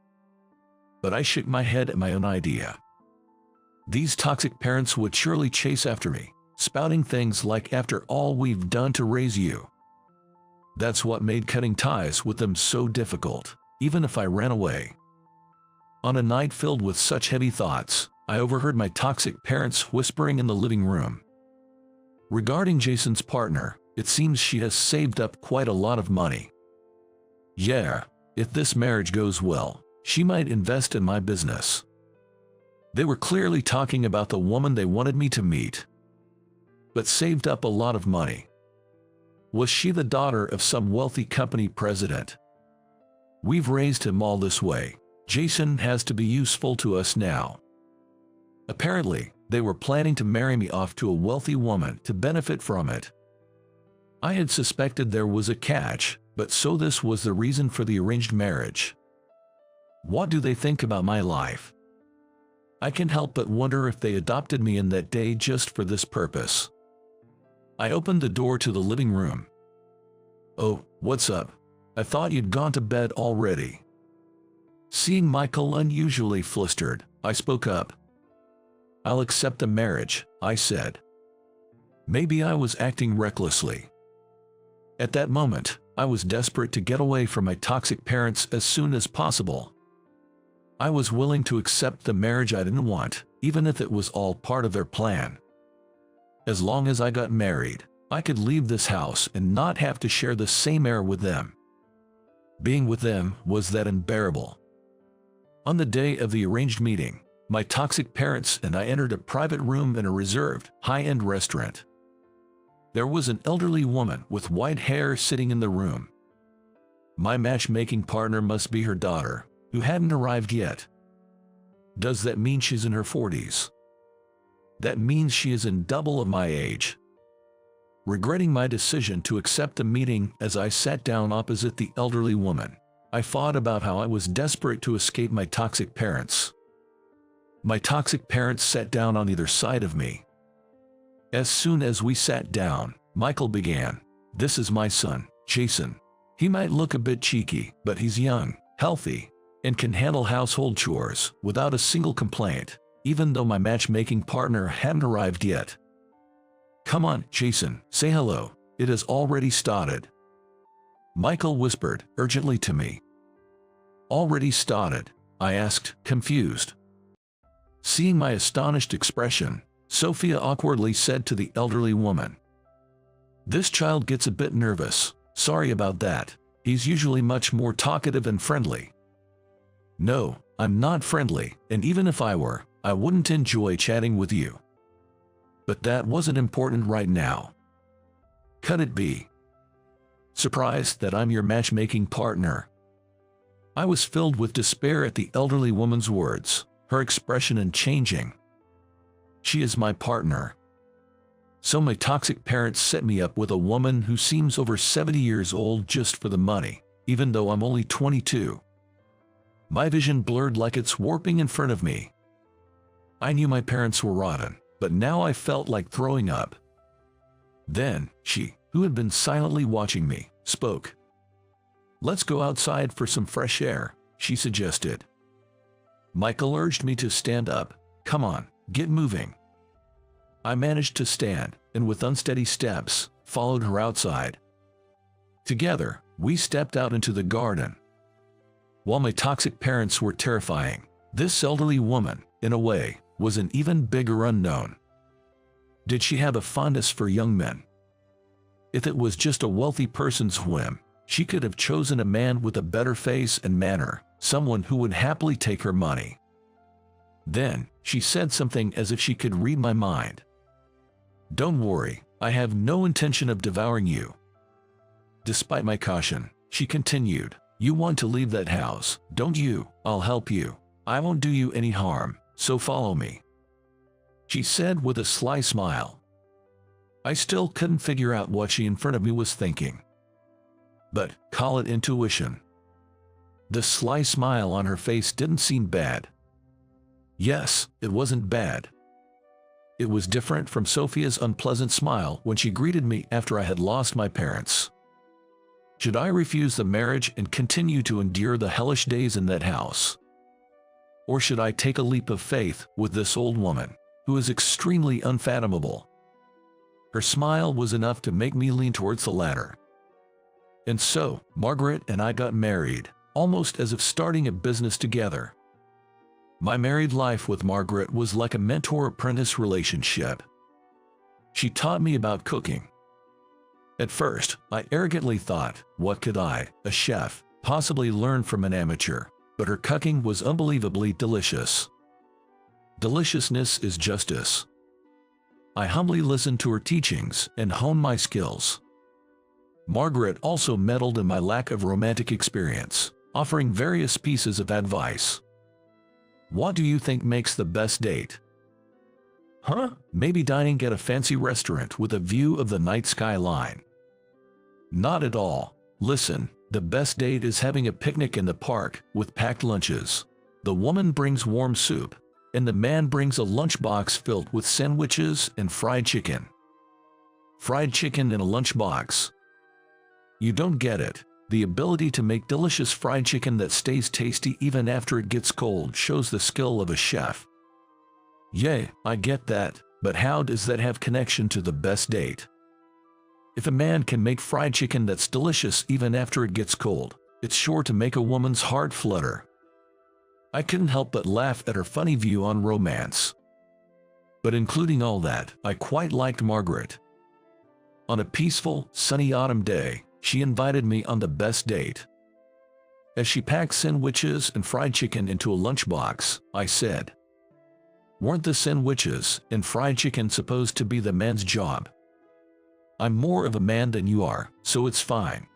But I shook my head at my own idea. These toxic parents would surely chase after me, spouting things like, "After all we've done to raise you." That's what made cutting ties with them so difficult, even if I ran away. On a night filled with such heavy thoughts, I overheard my toxic parents whispering in the living room. Regarding Jason's partner, it seems she has saved up quite a lot of money. Yeah, if this marriage goes well, she might invest in my business. They were clearly talking about the woman they wanted me to meet, but saved up a lot of money. Was she the daughter of some wealthy company president? "We've raised him all this way. Jason has to be useful to us now." Apparently, they were planning to marry me off to a wealthy woman to benefit from it. I had suspected there was a catch, but so this was the reason for the arranged marriage. What do they think about my life? I can't help but wonder if they adopted me in that day just for this purpose. I opened the door to the living room. "Oh, what's up? I thought you'd gone to bed already." Seeing Michael unusually flustered, I spoke up. "I'll accept the marriage," I said. Maybe I was acting recklessly. At that moment, I was desperate to get away from my toxic parents as soon as possible. I was willing to accept the marriage I didn't want, even if it was all part of their plan. As long as I got married, I could leave this house and not have to share the same air with them. Being with them was that unbearable. On the day of the arranged meeting, my toxic parents and I entered a private room in a reserved, high-end restaurant. There was an elderly woman with white hair sitting in the room. My matchmaking partner must be her daughter, who hadn't arrived yet. Does that mean she's in her 40s? That means she is in double of my age. Regretting my decision to accept the meeting as I sat down opposite the elderly woman, I thought about how I was desperate to escape my toxic parents. My toxic parents sat down on either side of me. As soon as we sat down, Michael began, "This is my son, Jason. He might look a bit cheeky, but he's young, healthy, and can handle household chores without a single complaint, even though my matchmaking partner hadn't arrived yet. Come on, Jason, say hello. It has already started." Michael whispered urgently to me. "Already started?" I asked, confused. Seeing my astonished expression, Sophia awkwardly said to the elderly woman, "This child gets a bit nervous. Sorry about that. He's usually much more talkative and friendly." "No, I'm not friendly, and even if I were, I wouldn't enjoy chatting with you. But that wasn't important right now. Cut it be. Surprised that I'm your matchmaking partner." I was filled with despair at the elderly woman's words, her expression unchanging. She is my partner. So my toxic parents set me up with a woman who seems over 70 years old just for the money, even though I'm only 22. My vision blurred like it's warping in front of me. I knew my parents were rotten, but now I felt like throwing up. Then, she, who had been silently watching me, spoke. "Let's go outside for some fresh air," she suggested. Michael urged me to stand up, "Come on, get moving." I managed to stand, and with unsteady steps, followed her outside. Together, we stepped out into the garden. While my toxic parents were terrifying, this elderly woman, in a way, was an even bigger unknown. Did she have a fondness for young men? If it was just a wealthy person's whim, she could have chosen a man with a better face and manner, someone who would happily take her money. Then, she said something as if she could read my mind. "Don't worry, I have no intention of devouring you." Despite my caution, she continued, "You want to leave that house, don't you? I'll help you. I won't do you any harm, so follow me," she said with a sly smile. I still couldn't figure out what she in front of me was thinking. But, call it intuition. The sly smile on her face didn't seem bad. Yes, it wasn't bad. It was different from Sophia's unpleasant smile when she greeted me after I had lost my parents. Should I refuse the marriage and continue to endure the hellish days in that house? Or should I take a leap of faith with this old woman, who is extremely unfathomable? Her smile was enough to make me lean towards the latter. And so, Margaret and I got married, almost as if starting a business together. My married life with Margaret was like a mentor-apprentice relationship. She taught me about cooking. At first, I arrogantly thought, what could I, a chef, possibly learn from an amateur? But her cooking was unbelievably delicious. Deliciousness is justice. I humbly listened to her teachings and honed my skills. Margaret also meddled in my lack of romantic experience, offering various pieces of advice. What do you think makes the best date? Maybe dining at a fancy restaurant with a view of the night skyline. Not at all. Listen, the best date is having a picnic in the park with packed lunches. The woman brings warm soup, and the man brings a lunchbox filled with sandwiches and fried chicken. Fried chicken in a lunchbox. You don't get it. The ability to make delicious fried chicken that stays tasty even after it gets cold shows the skill of a chef. Yeah, I get that, but how does that have connection to the best date? If a man can make fried chicken that's delicious even after it gets cold, it's sure to make a woman's heart flutter. I couldn't help but laugh at her funny view on romance. But including all that, I quite liked Margaret. On a peaceful, sunny autumn day, she invited me on the best date. As she packed sandwiches and fried chicken into a lunchbox, I said, "Weren't the sandwiches and fried chicken supposed to be the man's job? I'm more of a man than you are, so it's fine."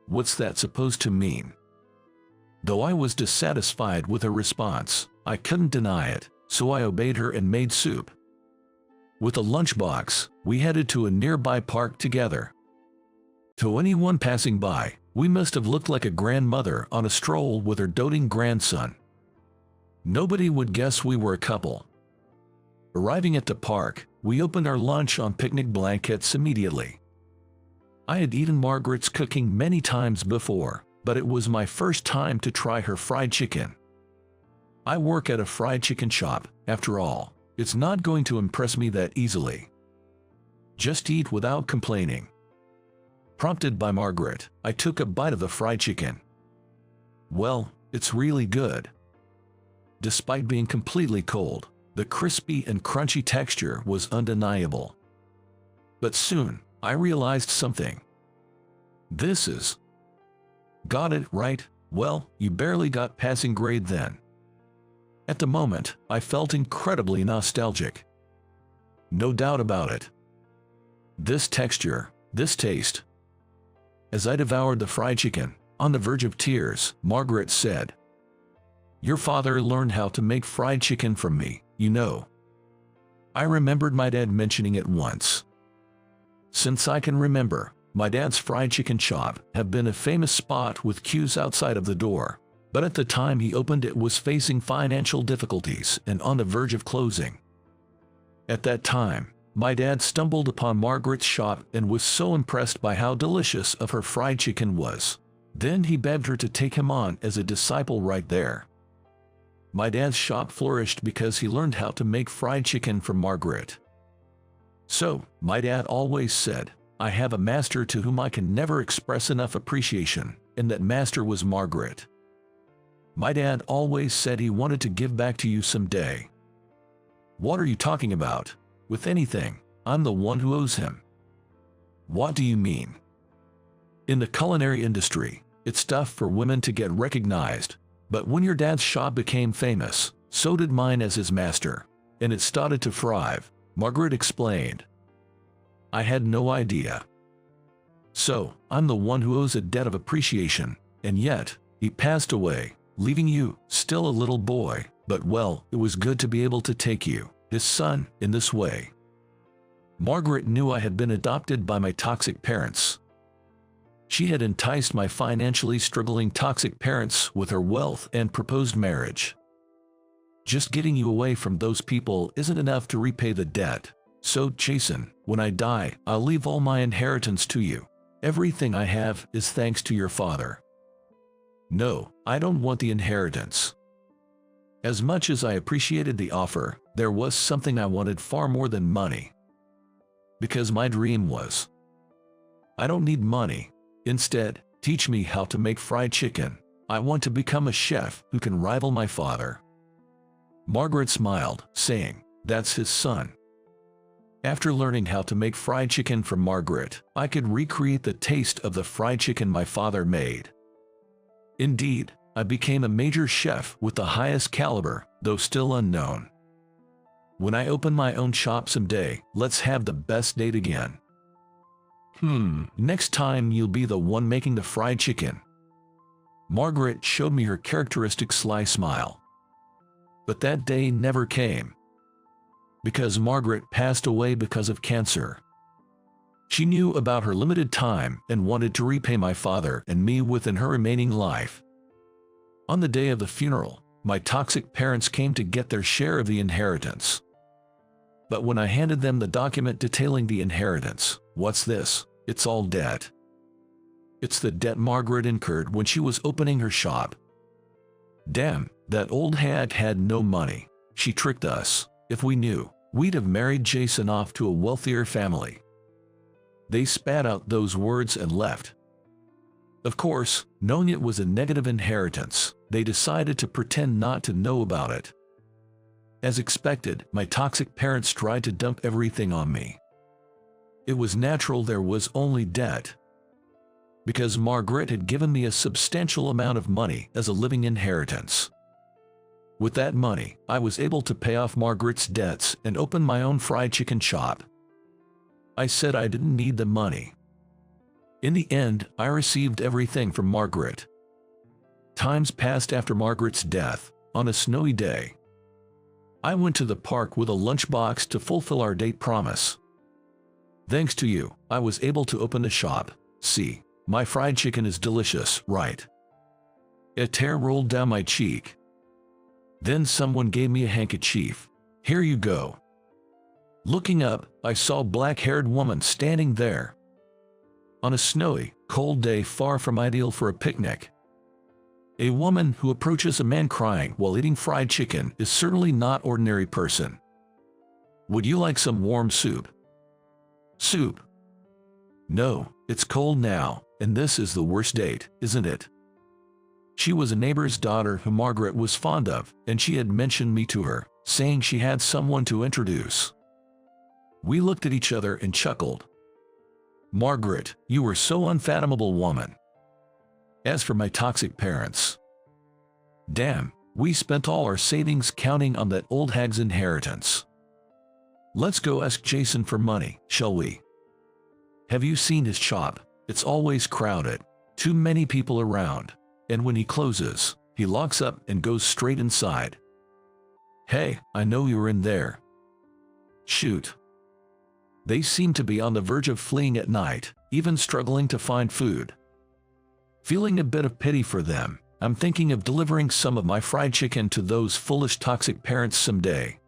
What's that supposed to mean? Though I was dissatisfied with her response, I couldn't deny it, so I obeyed her and made soup. With a lunchbox, we headed to a nearby park together. To anyone passing by, we must have looked like a grandmother on a stroll with her doting grandson. Nobody would guess we were a couple. Arriving at the park, we opened our lunch on picnic blankets immediately. I had eaten Margaret's cooking many times before, but it was my first time to try her fried chicken. I work at a fried chicken shop, after all. It's not going to impress me that easily. Just eat without complaining. Prompted by Margaret, I took a bite of the fried chicken. Well, it's really good. Despite being completely cold, the crispy and crunchy texture was undeniable. But soon, I realized something. This is... Got it right? Well, you barely got passing grade then. At the moment, I felt incredibly nostalgic. No doubt about it. This texture, this taste. As I devoured the fried chicken, on the verge of tears, Margaret said, "Your father learned how to make fried chicken from me, you know." I remembered my dad mentioning it once. Since I can remember, my dad's fried chicken shop had been a famous spot with queues outside of the door, but at the time he opened it was facing financial difficulties and on the verge of closing. At that time, my dad stumbled upon Margaret's shop and was so impressed by how delicious of her fried chicken was. Then he begged her to take him on as a disciple right there. my dad's shop flourished because he learned how to make fried chicken from Margaret. So, my dad always said, I have a master to whom I can never express enough appreciation, and that master was Margaret. My dad always said he wanted to give back to you someday. What are you talking about? With anything, I'm the one who owes him. What do you mean? In the culinary industry, it's tough for women to get recognized, but when your dad's shop became famous, so did mine as his master, and it started to thrive, Margaret explained. I had no idea. So, I'm the one who owes a debt of appreciation, and yet, he passed away, leaving you, still a little boy, but well, it was good to be able to take you, his son, in this way. Margaret knew I had been adopted by my toxic parents. She had enticed my financially struggling toxic parents with her wealth and proposed marriage. Just getting you away from those people isn't enough to repay the debt. So, Jason, when I die, I'll leave all my inheritance to you. Everything I have is thanks to your father. No, I don't want the inheritance. As much as I appreciated the offer, there was something I wanted far more than money. Because my dream was, I don't need money. Instead, teach me how to make fried chicken. I want to become a chef who can rival my father. Margaret smiled, saying, that's his son. After learning how to make fried chicken from Margaret, I could recreate the taste of the fried chicken my father made. Indeed, I became a major chef with the highest caliber, though still unknown. When I open my own shop someday, let's have the best date again. Next time you'll be the one making the fried chicken. Margaret showed me her characteristic sly smile. But that day never came. Because Margaret passed away because of cancer. She knew about her limited time and wanted to repay my father and me within her remaining life. On the day of the funeral, my toxic parents came to get their share of the inheritance. But when I handed them the document detailing the inheritance, what's this? It's all debt. It's the debt Margaret incurred when she was opening her shop. Damn, that old hag had no money. She tricked us. If we knew, we'd have married Jason off to a wealthier family. They spat out those words and left. Of course, knowing it was a negative inheritance, they decided to pretend not to know about it. As expected, my toxic parents tried to dump everything on me. It was natural there was only debt. Because Margaret had given me a substantial amount of money as a living inheritance. With that money, I was able to pay off Margaret's debts and open my own fried chicken shop. I said I didn't need the money. In the end, I received everything from Margaret. Times passed after Margaret's death, on a snowy day. I went to the park with a lunchbox to fulfill our date promise. Thanks to you, I was able to open a shop. See, my fried chicken is delicious, right? A tear rolled down my cheek. Then someone gave me a handkerchief. Here you go. Looking up, I saw a black-haired woman standing there. On a snowy, cold day far from ideal for a picnic. A woman who approaches a man crying while eating fried chicken is certainly not an ordinary person. Would you like some warm soup? Soup? No, it's cold now, and this is the worst date, isn't it? She was a neighbor's daughter who Margaret was fond of, and she had mentioned me to her, saying she had someone to introduce. We looked at each other and chuckled. Margaret, you were so unfathomable woman. As for my toxic parents, damn, we spent all our savings counting on that old hag's inheritance. Let's go ask Jason for money, shall we? Have you seen his shop? It's always crowded, too many people around, and when he closes, he locks up and goes straight inside. Hey, I know you're in there. Shoot. They seem to be on the verge of fleeing at night, even struggling to find food. Feeling a bit of pity for them, I'm thinking of delivering some of my fried chicken to those foolish toxic parents someday.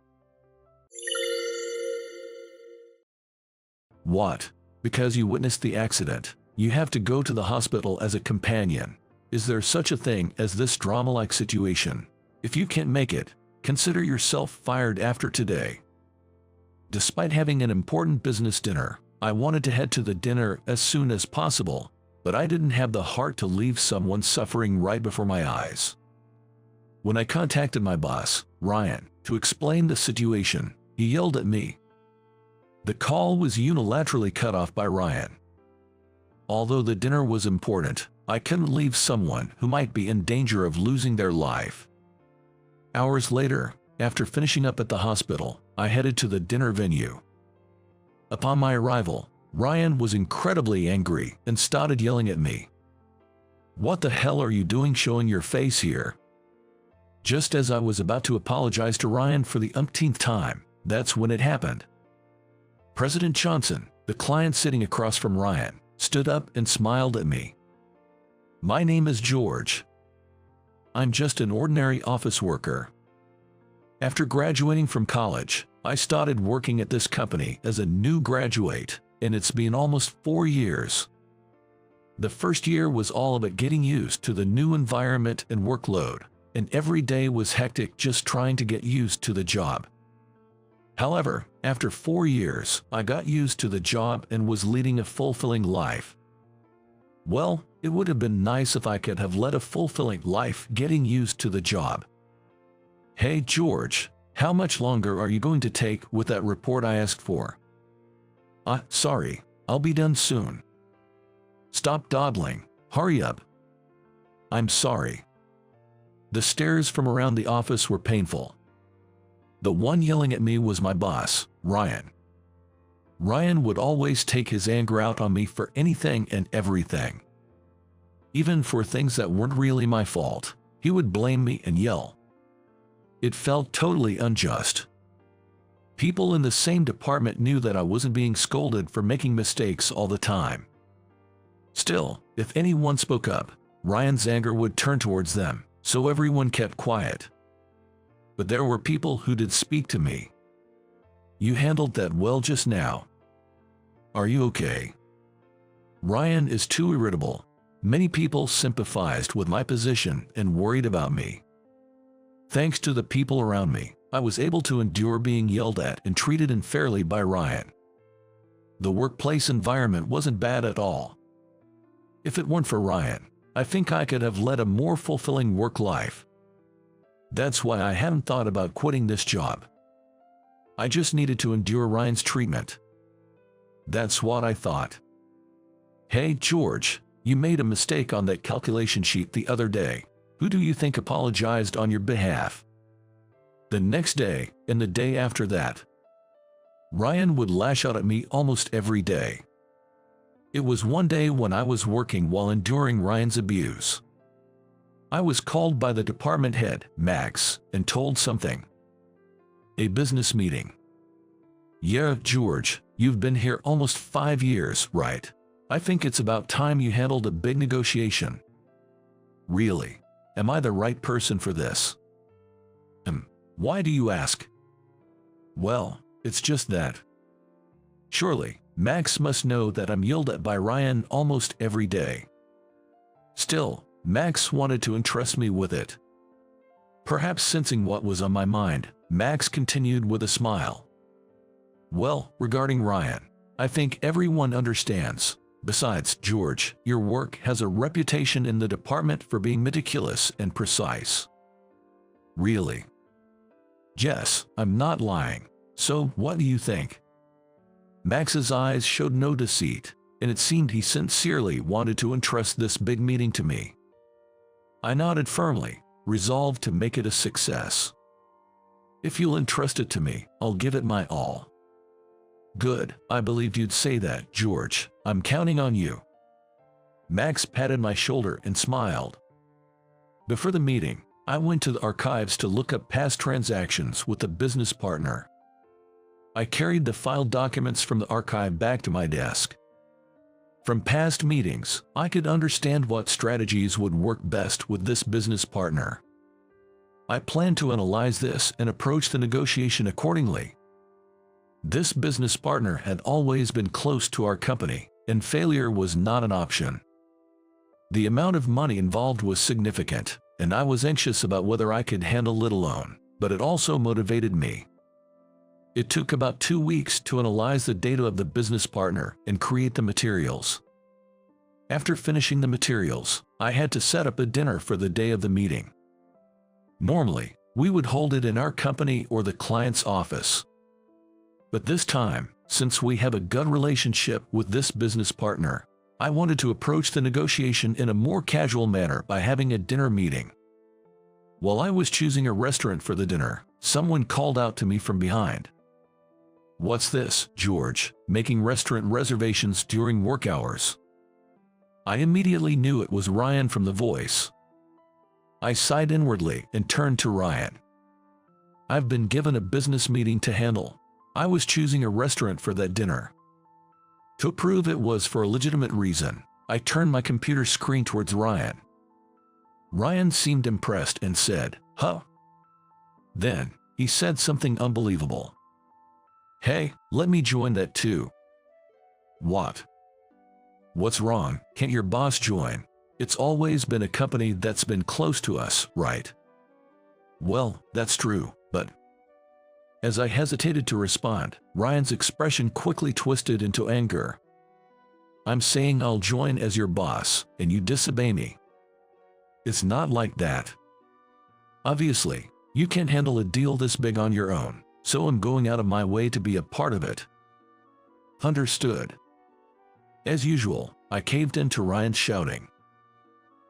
What? Because you witnessed the accident, you have to go to the hospital as a companion. Is there such a thing as this drama-like situation? If you can't make it, consider yourself fired after today. Despite having an important business dinner, I wanted to head to the dinner as soon as possible, but I didn't have the heart to leave someone suffering right before my eyes. When I contacted my boss, Ryan, to explain the situation, he yelled at me. The call was unilaterally cut off by Ryan. Although the dinner was important, I couldn't leave someone who might be in danger of losing their life. Hours later, after finishing up at the hospital, I headed to the dinner venue. Upon my arrival, Ryan was incredibly angry and started yelling at me. "What the hell are you doing showing your face here?" Just as I was about to apologize to Ryan for the umpteenth time, that's when it happened. President Johnson, the client sitting across from Ryan, stood up and smiled at me. "My name is George. I'm just an ordinary office worker. After graduating from college, I started working at this company as a new graduate, and it's been almost 4 years. The first year was all about getting used to the new environment and workload, and every day was hectic just trying to get used to the job. However, after 4 years, I got used to the job and was leading a fulfilling life. Well, it would have been nice if I could have led a fulfilling life getting used to the job. Hey George, how much longer are you going to take with that report I asked for? Sorry, I'll be done soon. Stop dawdling, hurry up. I'm sorry." The stares from around the office were painful. The one yelling at me was my boss, Ryan. Ryan would always take his anger out on me for anything and everything. Even for things that weren't really my fault, he would blame me and yell. It felt totally unjust. People in the same department knew that I wasn't being scolded for making mistakes all the time. Still, if anyone spoke up, Ryan's anger would turn towards them, so everyone kept quiet. But there were people who did speak to me. "You handled that well just now. Are you okay?" Ryan is too irritable. Many people sympathized with my position and worried about me. Thanks to the people around me, I was able to endure being yelled at and treated unfairly by Ryan. The workplace environment wasn't bad at all. If it weren't for Ryan, I think I could have led a more fulfilling work life. That's why I haven't thought about quitting this job. I just needed to endure Ryan's treatment. That's what I thought. Hey George, you made a mistake on that calculation sheet the other day. Who do you think apologized on your behalf? The next day, and the day after that, Ryan would lash out at me almost every day. It was one day when I was working while enduring Ryan's abuse. I was called by the department head, Max, and told something. A business meeting. "Yeah, George, you've been here almost 5 years, right? I think it's about time you handled a big negotiation." Really? Am I the right person for this? Why do you ask? Well, it's just that. Surely, Max must know that I'm yelled at by Ryan almost every day. Still, Max wanted to entrust me with it. Perhaps sensing what was on my mind, Max continued with a smile. "Well, regarding Ryan, I think everyone understands. Besides, George, your work has a reputation in the department for being meticulous and precise." Really? Yes, I'm not lying. So, what do you think? Max's eyes showed no deceit, and it seemed he sincerely wanted to entrust this big meeting to me. I nodded firmly, resolved to make it a success. "If you'll entrust it to me, I'll give it my all." "Good, I believed you'd say that, George. I'm counting on you." Max patted my shoulder and smiled. Before the meeting, I went to the archives to look up past transactions with a business partner. I carried the filed documents from the archive back to my desk. From past meetings, I could understand what strategies would work best with this business partner. I planned to analyze this and approach the negotiation accordingly. This business partner had always been close to our company, and failure was not an option. The amount of money involved was significant, and I was anxious about whether I could handle it alone, but it also motivated me. It took about 2 weeks to analyze the data of the business partner and create the materials. After finishing the materials, I had to set up a dinner for the day of the meeting. Normally, we would hold it in our company or the client's office. But this time, since we have a good relationship with this business partner, I wanted to approach the negotiation in a more casual manner by having a dinner meeting. While I was choosing a restaurant for the dinner, someone called out to me from behind. "What's this, George, making restaurant reservations during work hours?" I immediately knew it was Ryan from the voice. I sighed inwardly and turned to Ryan. "I've been given a business meeting to handle. I was choosing a restaurant for that dinner." To prove it was for a legitimate reason, I turned my computer screen towards Ryan. Ryan seemed impressed and said, "Huh?" Then, he said something unbelievable. "Hey, let me join that too." "What? What's wrong? Can't your boss join? It's always been a company that's been close to us, right?" "Well, that's true, but..." As I hesitated to respond, Ryan's expression quickly twisted into anger. "I'm saying I'll join as your boss, and you disobey me. It's not like that. Obviously, you can't handle a deal this big on your own, so I'm going out of my way to be a part of it." "Understood." As usual, I caved in to Ryan's shouting.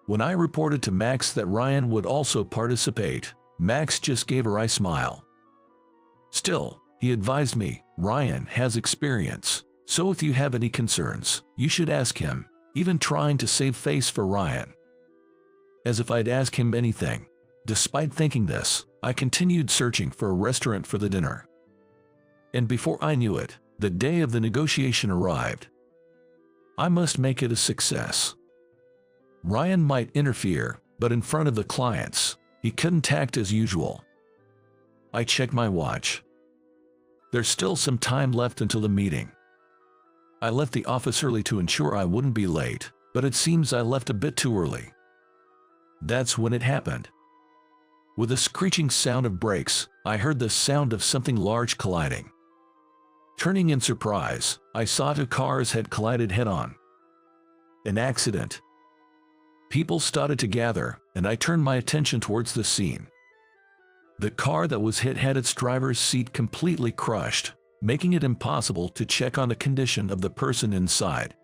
When I reported to Max that Ryan would also participate, Max just gave a wry smile. Still, he advised me, "Ryan has experience, so if you have any concerns, you should ask him," even trying to save face for Ryan. As if I'd ask him anything. Despite thinking this, I continued searching for a restaurant for the dinner. And before I knew it, the day of the negotiation arrived. I must make it a success. Ryan might interfere, but in front of the clients, he couldn't act as usual. I checked my watch. There's still some time left until the meeting. I left the office early to ensure I wouldn't be late, but it seems I left a bit too early. That's when it happened. With a screeching sound of brakes, I heard the sound of something large colliding. Turning in surprise, I saw 2 cars had collided head-on. An accident. People started to gather, and I turned my attention towards the scene. The car that was hit had its driver's seat completely crushed, making it impossible to check on the condition of the person inside.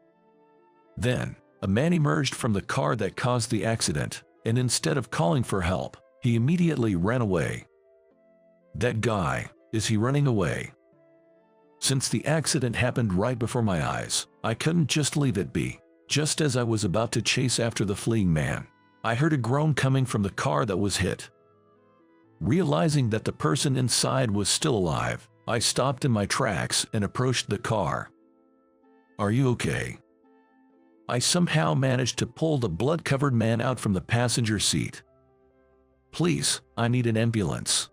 Then, a man emerged from the car that caused the accident, and instead of calling for help, he immediately ran away. That guy, is he running away? Since the accident happened right before my eyes, I couldn't just leave it be. Just as I was about to chase after the fleeing man, I heard a groan coming from the car that was hit. Realizing that the person inside was still alive, I stopped in my tracks and approached the car. "Are you okay?" I somehow managed to pull the blood-covered man out from the passenger seat. "Please, I need an ambulance."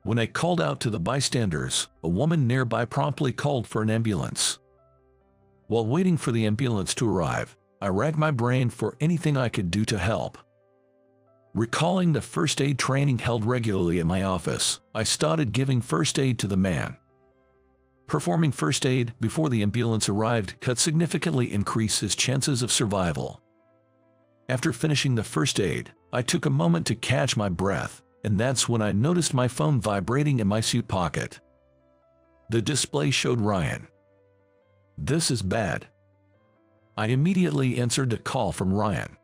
When I called out to the bystanders, a woman nearby promptly called for an ambulance. While waiting for the ambulance to arrive, I racked my brain for anything I could do to help. Recalling the first aid training held regularly at my office, I started giving first aid to the man. Performing first aid before the ambulance arrived could significantly increase his chances of survival. After finishing the first aid, I took a moment to catch my breath, and that's when I noticed my phone vibrating in my suit pocket. The display showed Ryan. "This is bad." I immediately answered the call from Ryan.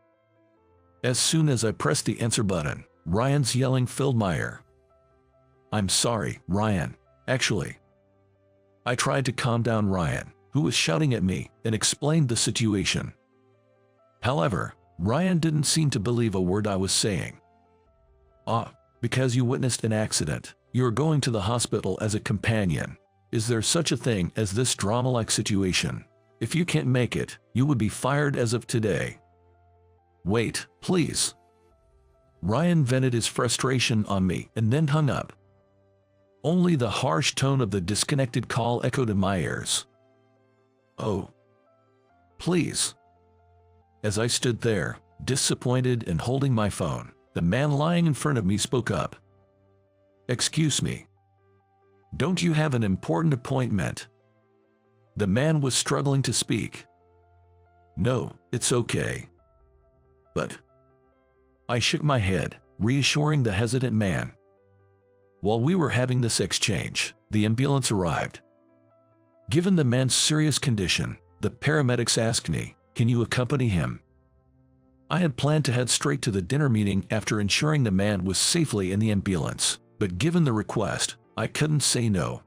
As soon as I pressed the answer button, Ryan's yelling filled my ear. "I'm sorry, Ryan, actually." I tried to calm down Ryan, who was shouting at me, and explained the situation. However, Ryan didn't seem to believe a word I was saying. Because you witnessed an accident, you're going to the hospital as a companion. Is there such a thing as this drama-like situation? If you can't make it, you would be fired as of today." "Wait, please." Ryan vented his frustration on me and then hung up. Only the harsh tone of the disconnected call echoed in my ears. "Oh, please." As I stood there, Disappointed and holding my phone, the man lying in front of me spoke up. "Excuse me. Don't you have an important appointment?" The man was struggling to speak. "No, it's okay." "But..." I shook my head, reassuring the hesitant man. While we were having this exchange, the ambulance arrived. Given the man's serious condition, the paramedics asked me, "Can you accompany him?" I had planned to head straight to the dinner meeting after ensuring the man was safely in the ambulance, but given the request, I couldn't say no.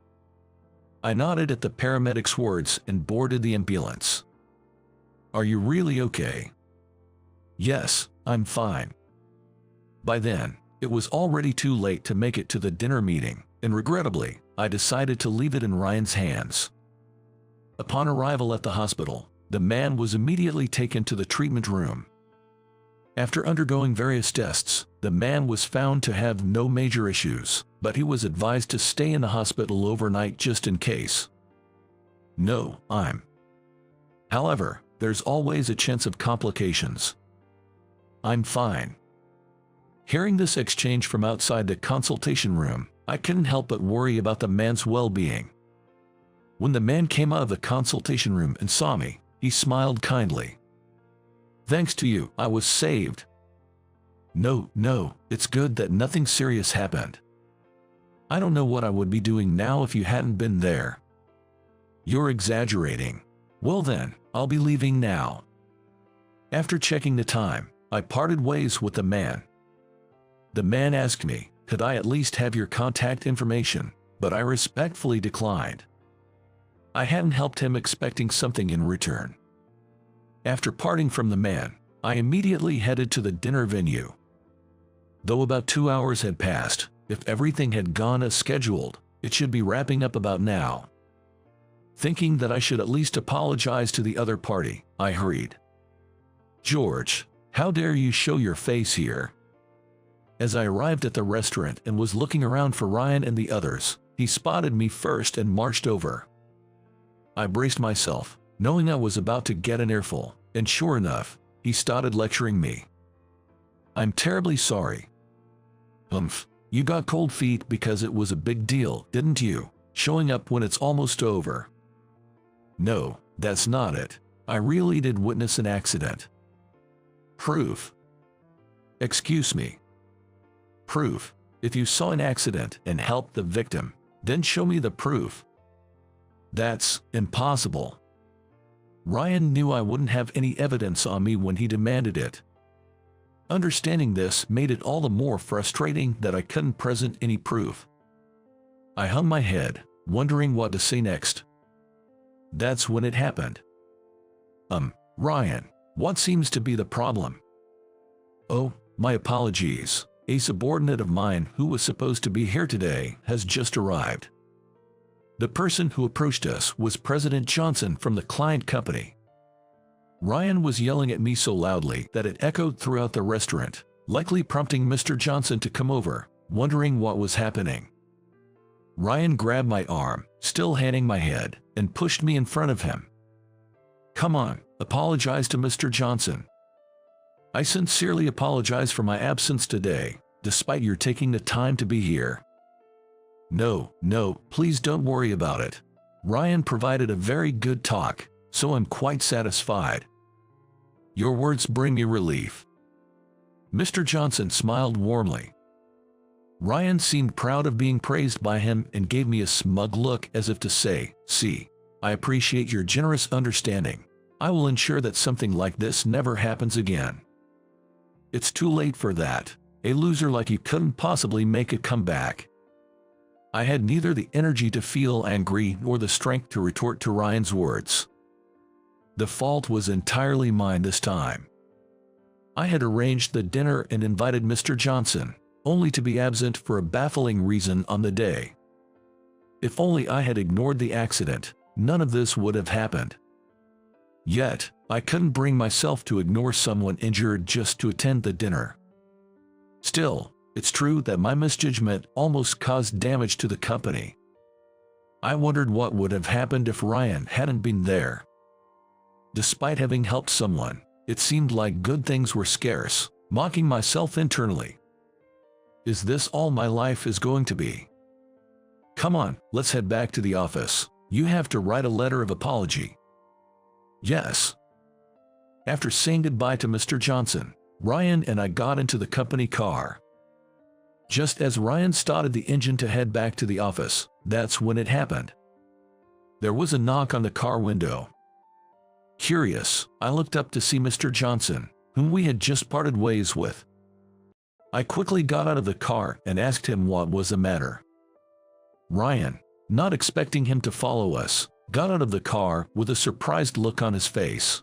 I nodded at the paramedics' words and boarded the ambulance. "Are you really okay?" "Yes, I'm fine." By then, it was already too late to make it to the dinner meeting, and regrettably, I decided to leave it in Ryan's hands. Upon arrival at the hospital, the man was immediately taken to the treatment room. After undergoing various tests, the man was found to have no major issues, but he was advised to stay in the hospital overnight just in case. No, However, there's always a chance of complications. I'm fine. Hearing this exchange from outside the consultation room, I couldn't help but worry about the man's well-being. When the man came out of the consultation room and saw me, he smiled kindly. "Thanks to you, I was saved." No, it's good that nothing serious happened. I don't know what I would be doing now if you hadn't been there." "You're exaggerating." "Well then, I'll be leaving now." After checking the time, I parted ways with the man. The man asked me, could I at least have your contact information, but I respectfully declined. I hadn't helped him expecting something in return. After parting from the man, I immediately headed to the dinner venue. Though about 2 hours had passed, if everything had gone as scheduled, it should be wrapping up about now. Thinking that I should at least apologize to the other party, I hurried. "George, how dare you show your face here?" As I arrived at the restaurant and was looking around for Ryan and the others, he spotted me first and marched over. I braced myself, knowing I was about to get an earful, and sure enough, he started lecturing me. "I'm terribly sorry." You got cold feet because it was a big deal, didn't you? Showing up when it's almost over." "No, that's not it. I really did witness an accident." "Proof?" "Excuse me." "Proof? If you saw an accident and helped the victim, then show me the proof." "That's impossible." Ryan knew I wouldn't have any evidence on me when he demanded it. Understanding this made it all the more frustrating that I couldn't present any proof. I hung my head, wondering what to say next. That's when it happened. Ryan, what seems to be the problem?" "Oh, my apologies. A subordinate of mine who was supposed to be here today has just arrived." The person who approached us was President Johnson from the client company. Ryan was yelling at me so loudly that it echoed throughout the restaurant, likely prompting Mr. Johnson to come over, wondering what was happening. Ryan grabbed my arm, still hanging my head, and pushed me in front of him. "Come on, apologize to Mr. Johnson." "I sincerely apologize for my absence today, despite your taking the time to be here." No, please don't worry about it. Ryan provided a very good talk, so I'm quite satisfied. Your words bring me relief." Mr. Johnson smiled warmly. Ryan seemed proud of being praised by him and gave me a smug look as if to say, "See, I appreciate your generous understanding. I will ensure that something like this never happens again." It's too late for that. A loser like you couldn't possibly make a comeback. I had neither the energy to feel angry nor the strength to retort to Ryan's words. The fault was entirely mine this time. I had arranged the dinner and invited Mr. Johnson, only to be absent for a baffling reason on the day. If only I had ignored the accident, none of this would have happened. Yet, I couldn't bring myself to ignore someone injured just to attend the dinner. Still, it's true that my misjudgment almost caused damage to the company. I wondered what would have happened if Ryan hadn't been there. Despite having helped someone, It seemed like good things were scarce, mocking myself internally. Is this all my life is going to be? Come on, let's head back to the office. You have to write a letter of apology. Yes. After saying goodbye to Mr. Johnson, Ryan and I got into the company car. Just as Ryan started the engine to head back to the office, that's when it happened. There was a knock on the car window. Curious, I looked up to see Mr. Johnson, whom we had just parted ways with. I quickly got out of the car and asked him what was the matter. Ryan, not expecting him to follow us, got out of the car with a surprised look on his face.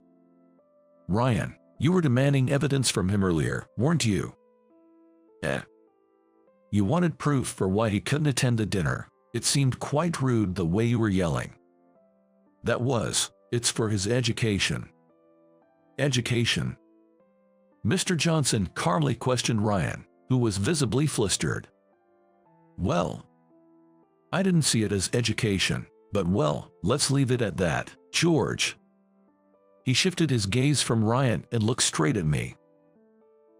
Ryan, you were demanding evidence from him earlier, weren't you? You wanted proof for why he couldn't attend the dinner. It seemed quite rude the way you were yelling. It's for his education. Education? Mr. Johnson calmly questioned Ryan, who was visibly flustered. Well, I didn't see it as education, but well, let's leave it at that. George. He shifted his gaze from Ryan and looked straight at me.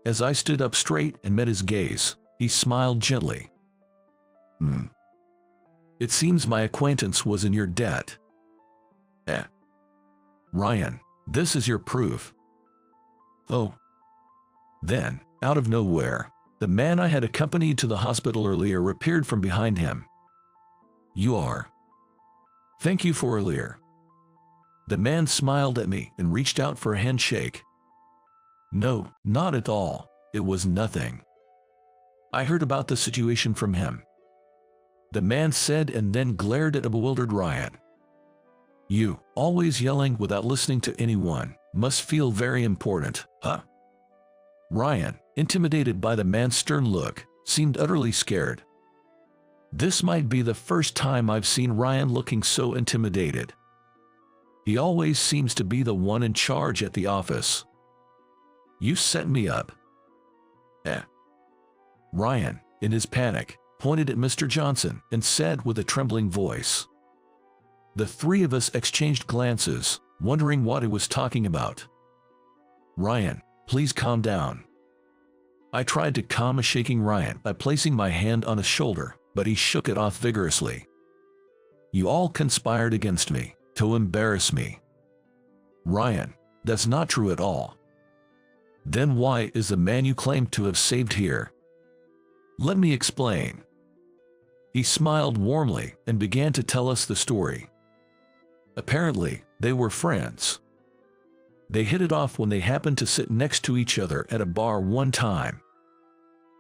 As I stood up straight and met his gaze, he smiled gently. It seems my acquaintance was in your debt. Ryan, this is your proof. Oh. Then, out of nowhere, the man I had accompanied to the hospital earlier appeared from behind him. You are. Thank you for earlier. The man smiled at me and reached out for a handshake. No, not at all. It was nothing. I heard about the situation from him. The man said and then glared at a bewildered Ryan. You, always yelling without listening to anyone, must feel very important, huh? Ryan, intimidated by the man's stern look, seemed utterly scared. This might be the first time I've seen Ryan looking so intimidated. He always seems to be the one in charge at the office. You set me up. Ryan, in his panic, pointed at Mr. Johnson and said with a trembling voice. The three of us exchanged glances, wondering what he was talking about. Ryan, please calm down. I tried to calm a shaking Ryan by placing my hand on his shoulder, but he shook it off vigorously. You all conspired against me, to embarrass me. Ryan, that's not true at all. Then why is the man you claim to have saved here? Let me explain. He smiled warmly and began to tell us the story. Apparently, they were friends. They hit it off when they happened to sit next to each other at a bar one time.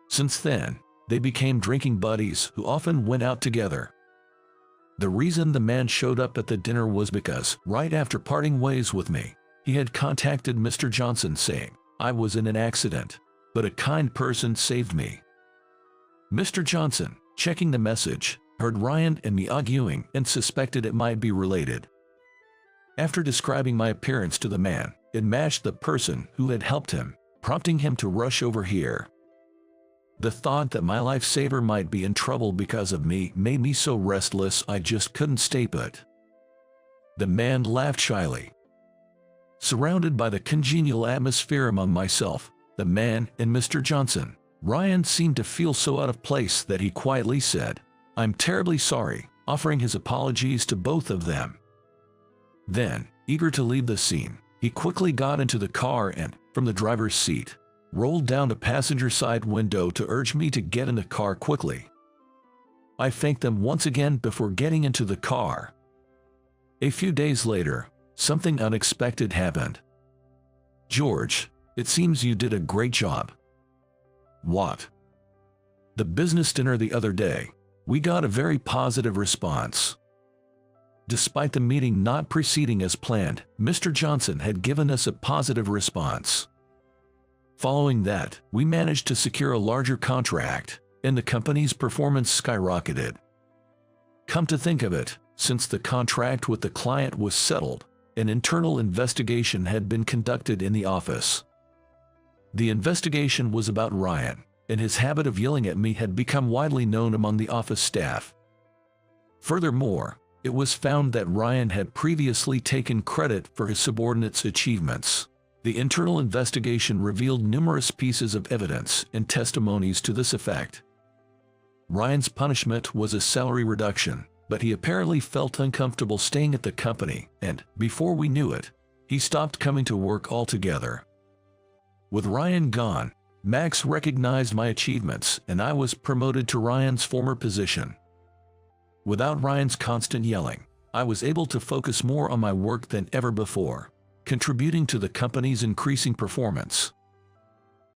Since then, they became drinking buddies who often went out together. The reason the man showed up at the dinner was because, right after parting ways with me, he had contacted Mr. Johnson saying, I was in an accident, but a kind person saved me. Mr. Johnson, checking the message, heard Ryan and me arguing and suspected it might be related. After describing my appearance to the man, it matched the person who had helped him, prompting him to rush over here. The thought that my lifesaver might be in trouble because of me made me so restless I just couldn't stay put. The man laughed shyly. Surrounded by the congenial atmosphere among myself, the man, and Mr. Johnson, Ryan seemed to feel so out of place that he quietly said, I'm terribly sorry, offering his apologies to both of them. Then, eager to leave the scene, he quickly got into the car and, from the driver's seat, rolled down the passenger side window to urge me to get in the car quickly. I thanked them once again before getting into the car. A few days later, something unexpected happened. George, it seems you did a great job. What? The business dinner the other day, we got a very positive response. Despite the meeting not proceeding as planned, Mr. Johnson had given us a positive response. Following that, we managed to secure a larger contract, and the company's performance skyrocketed. Come to think of it, since the contract with the client was settled, an internal investigation had been conducted in the office. The investigation was about Ryan, and his habit of yelling at me had become widely known among the office staff. Furthermore, it was found that Ryan had previously taken credit for his subordinates' achievements. The internal investigation revealed numerous pieces of evidence and testimonies to this effect. Ryan's punishment was a salary reduction, but he apparently felt uncomfortable staying at the company, and, before we knew it, he stopped coming to work altogether. With Ryan gone, Max recognized my achievements, and I was promoted to Ryan's former position. Without Ryan's constant yelling, I was able to focus more on my work than ever before, contributing to the company's increasing performance.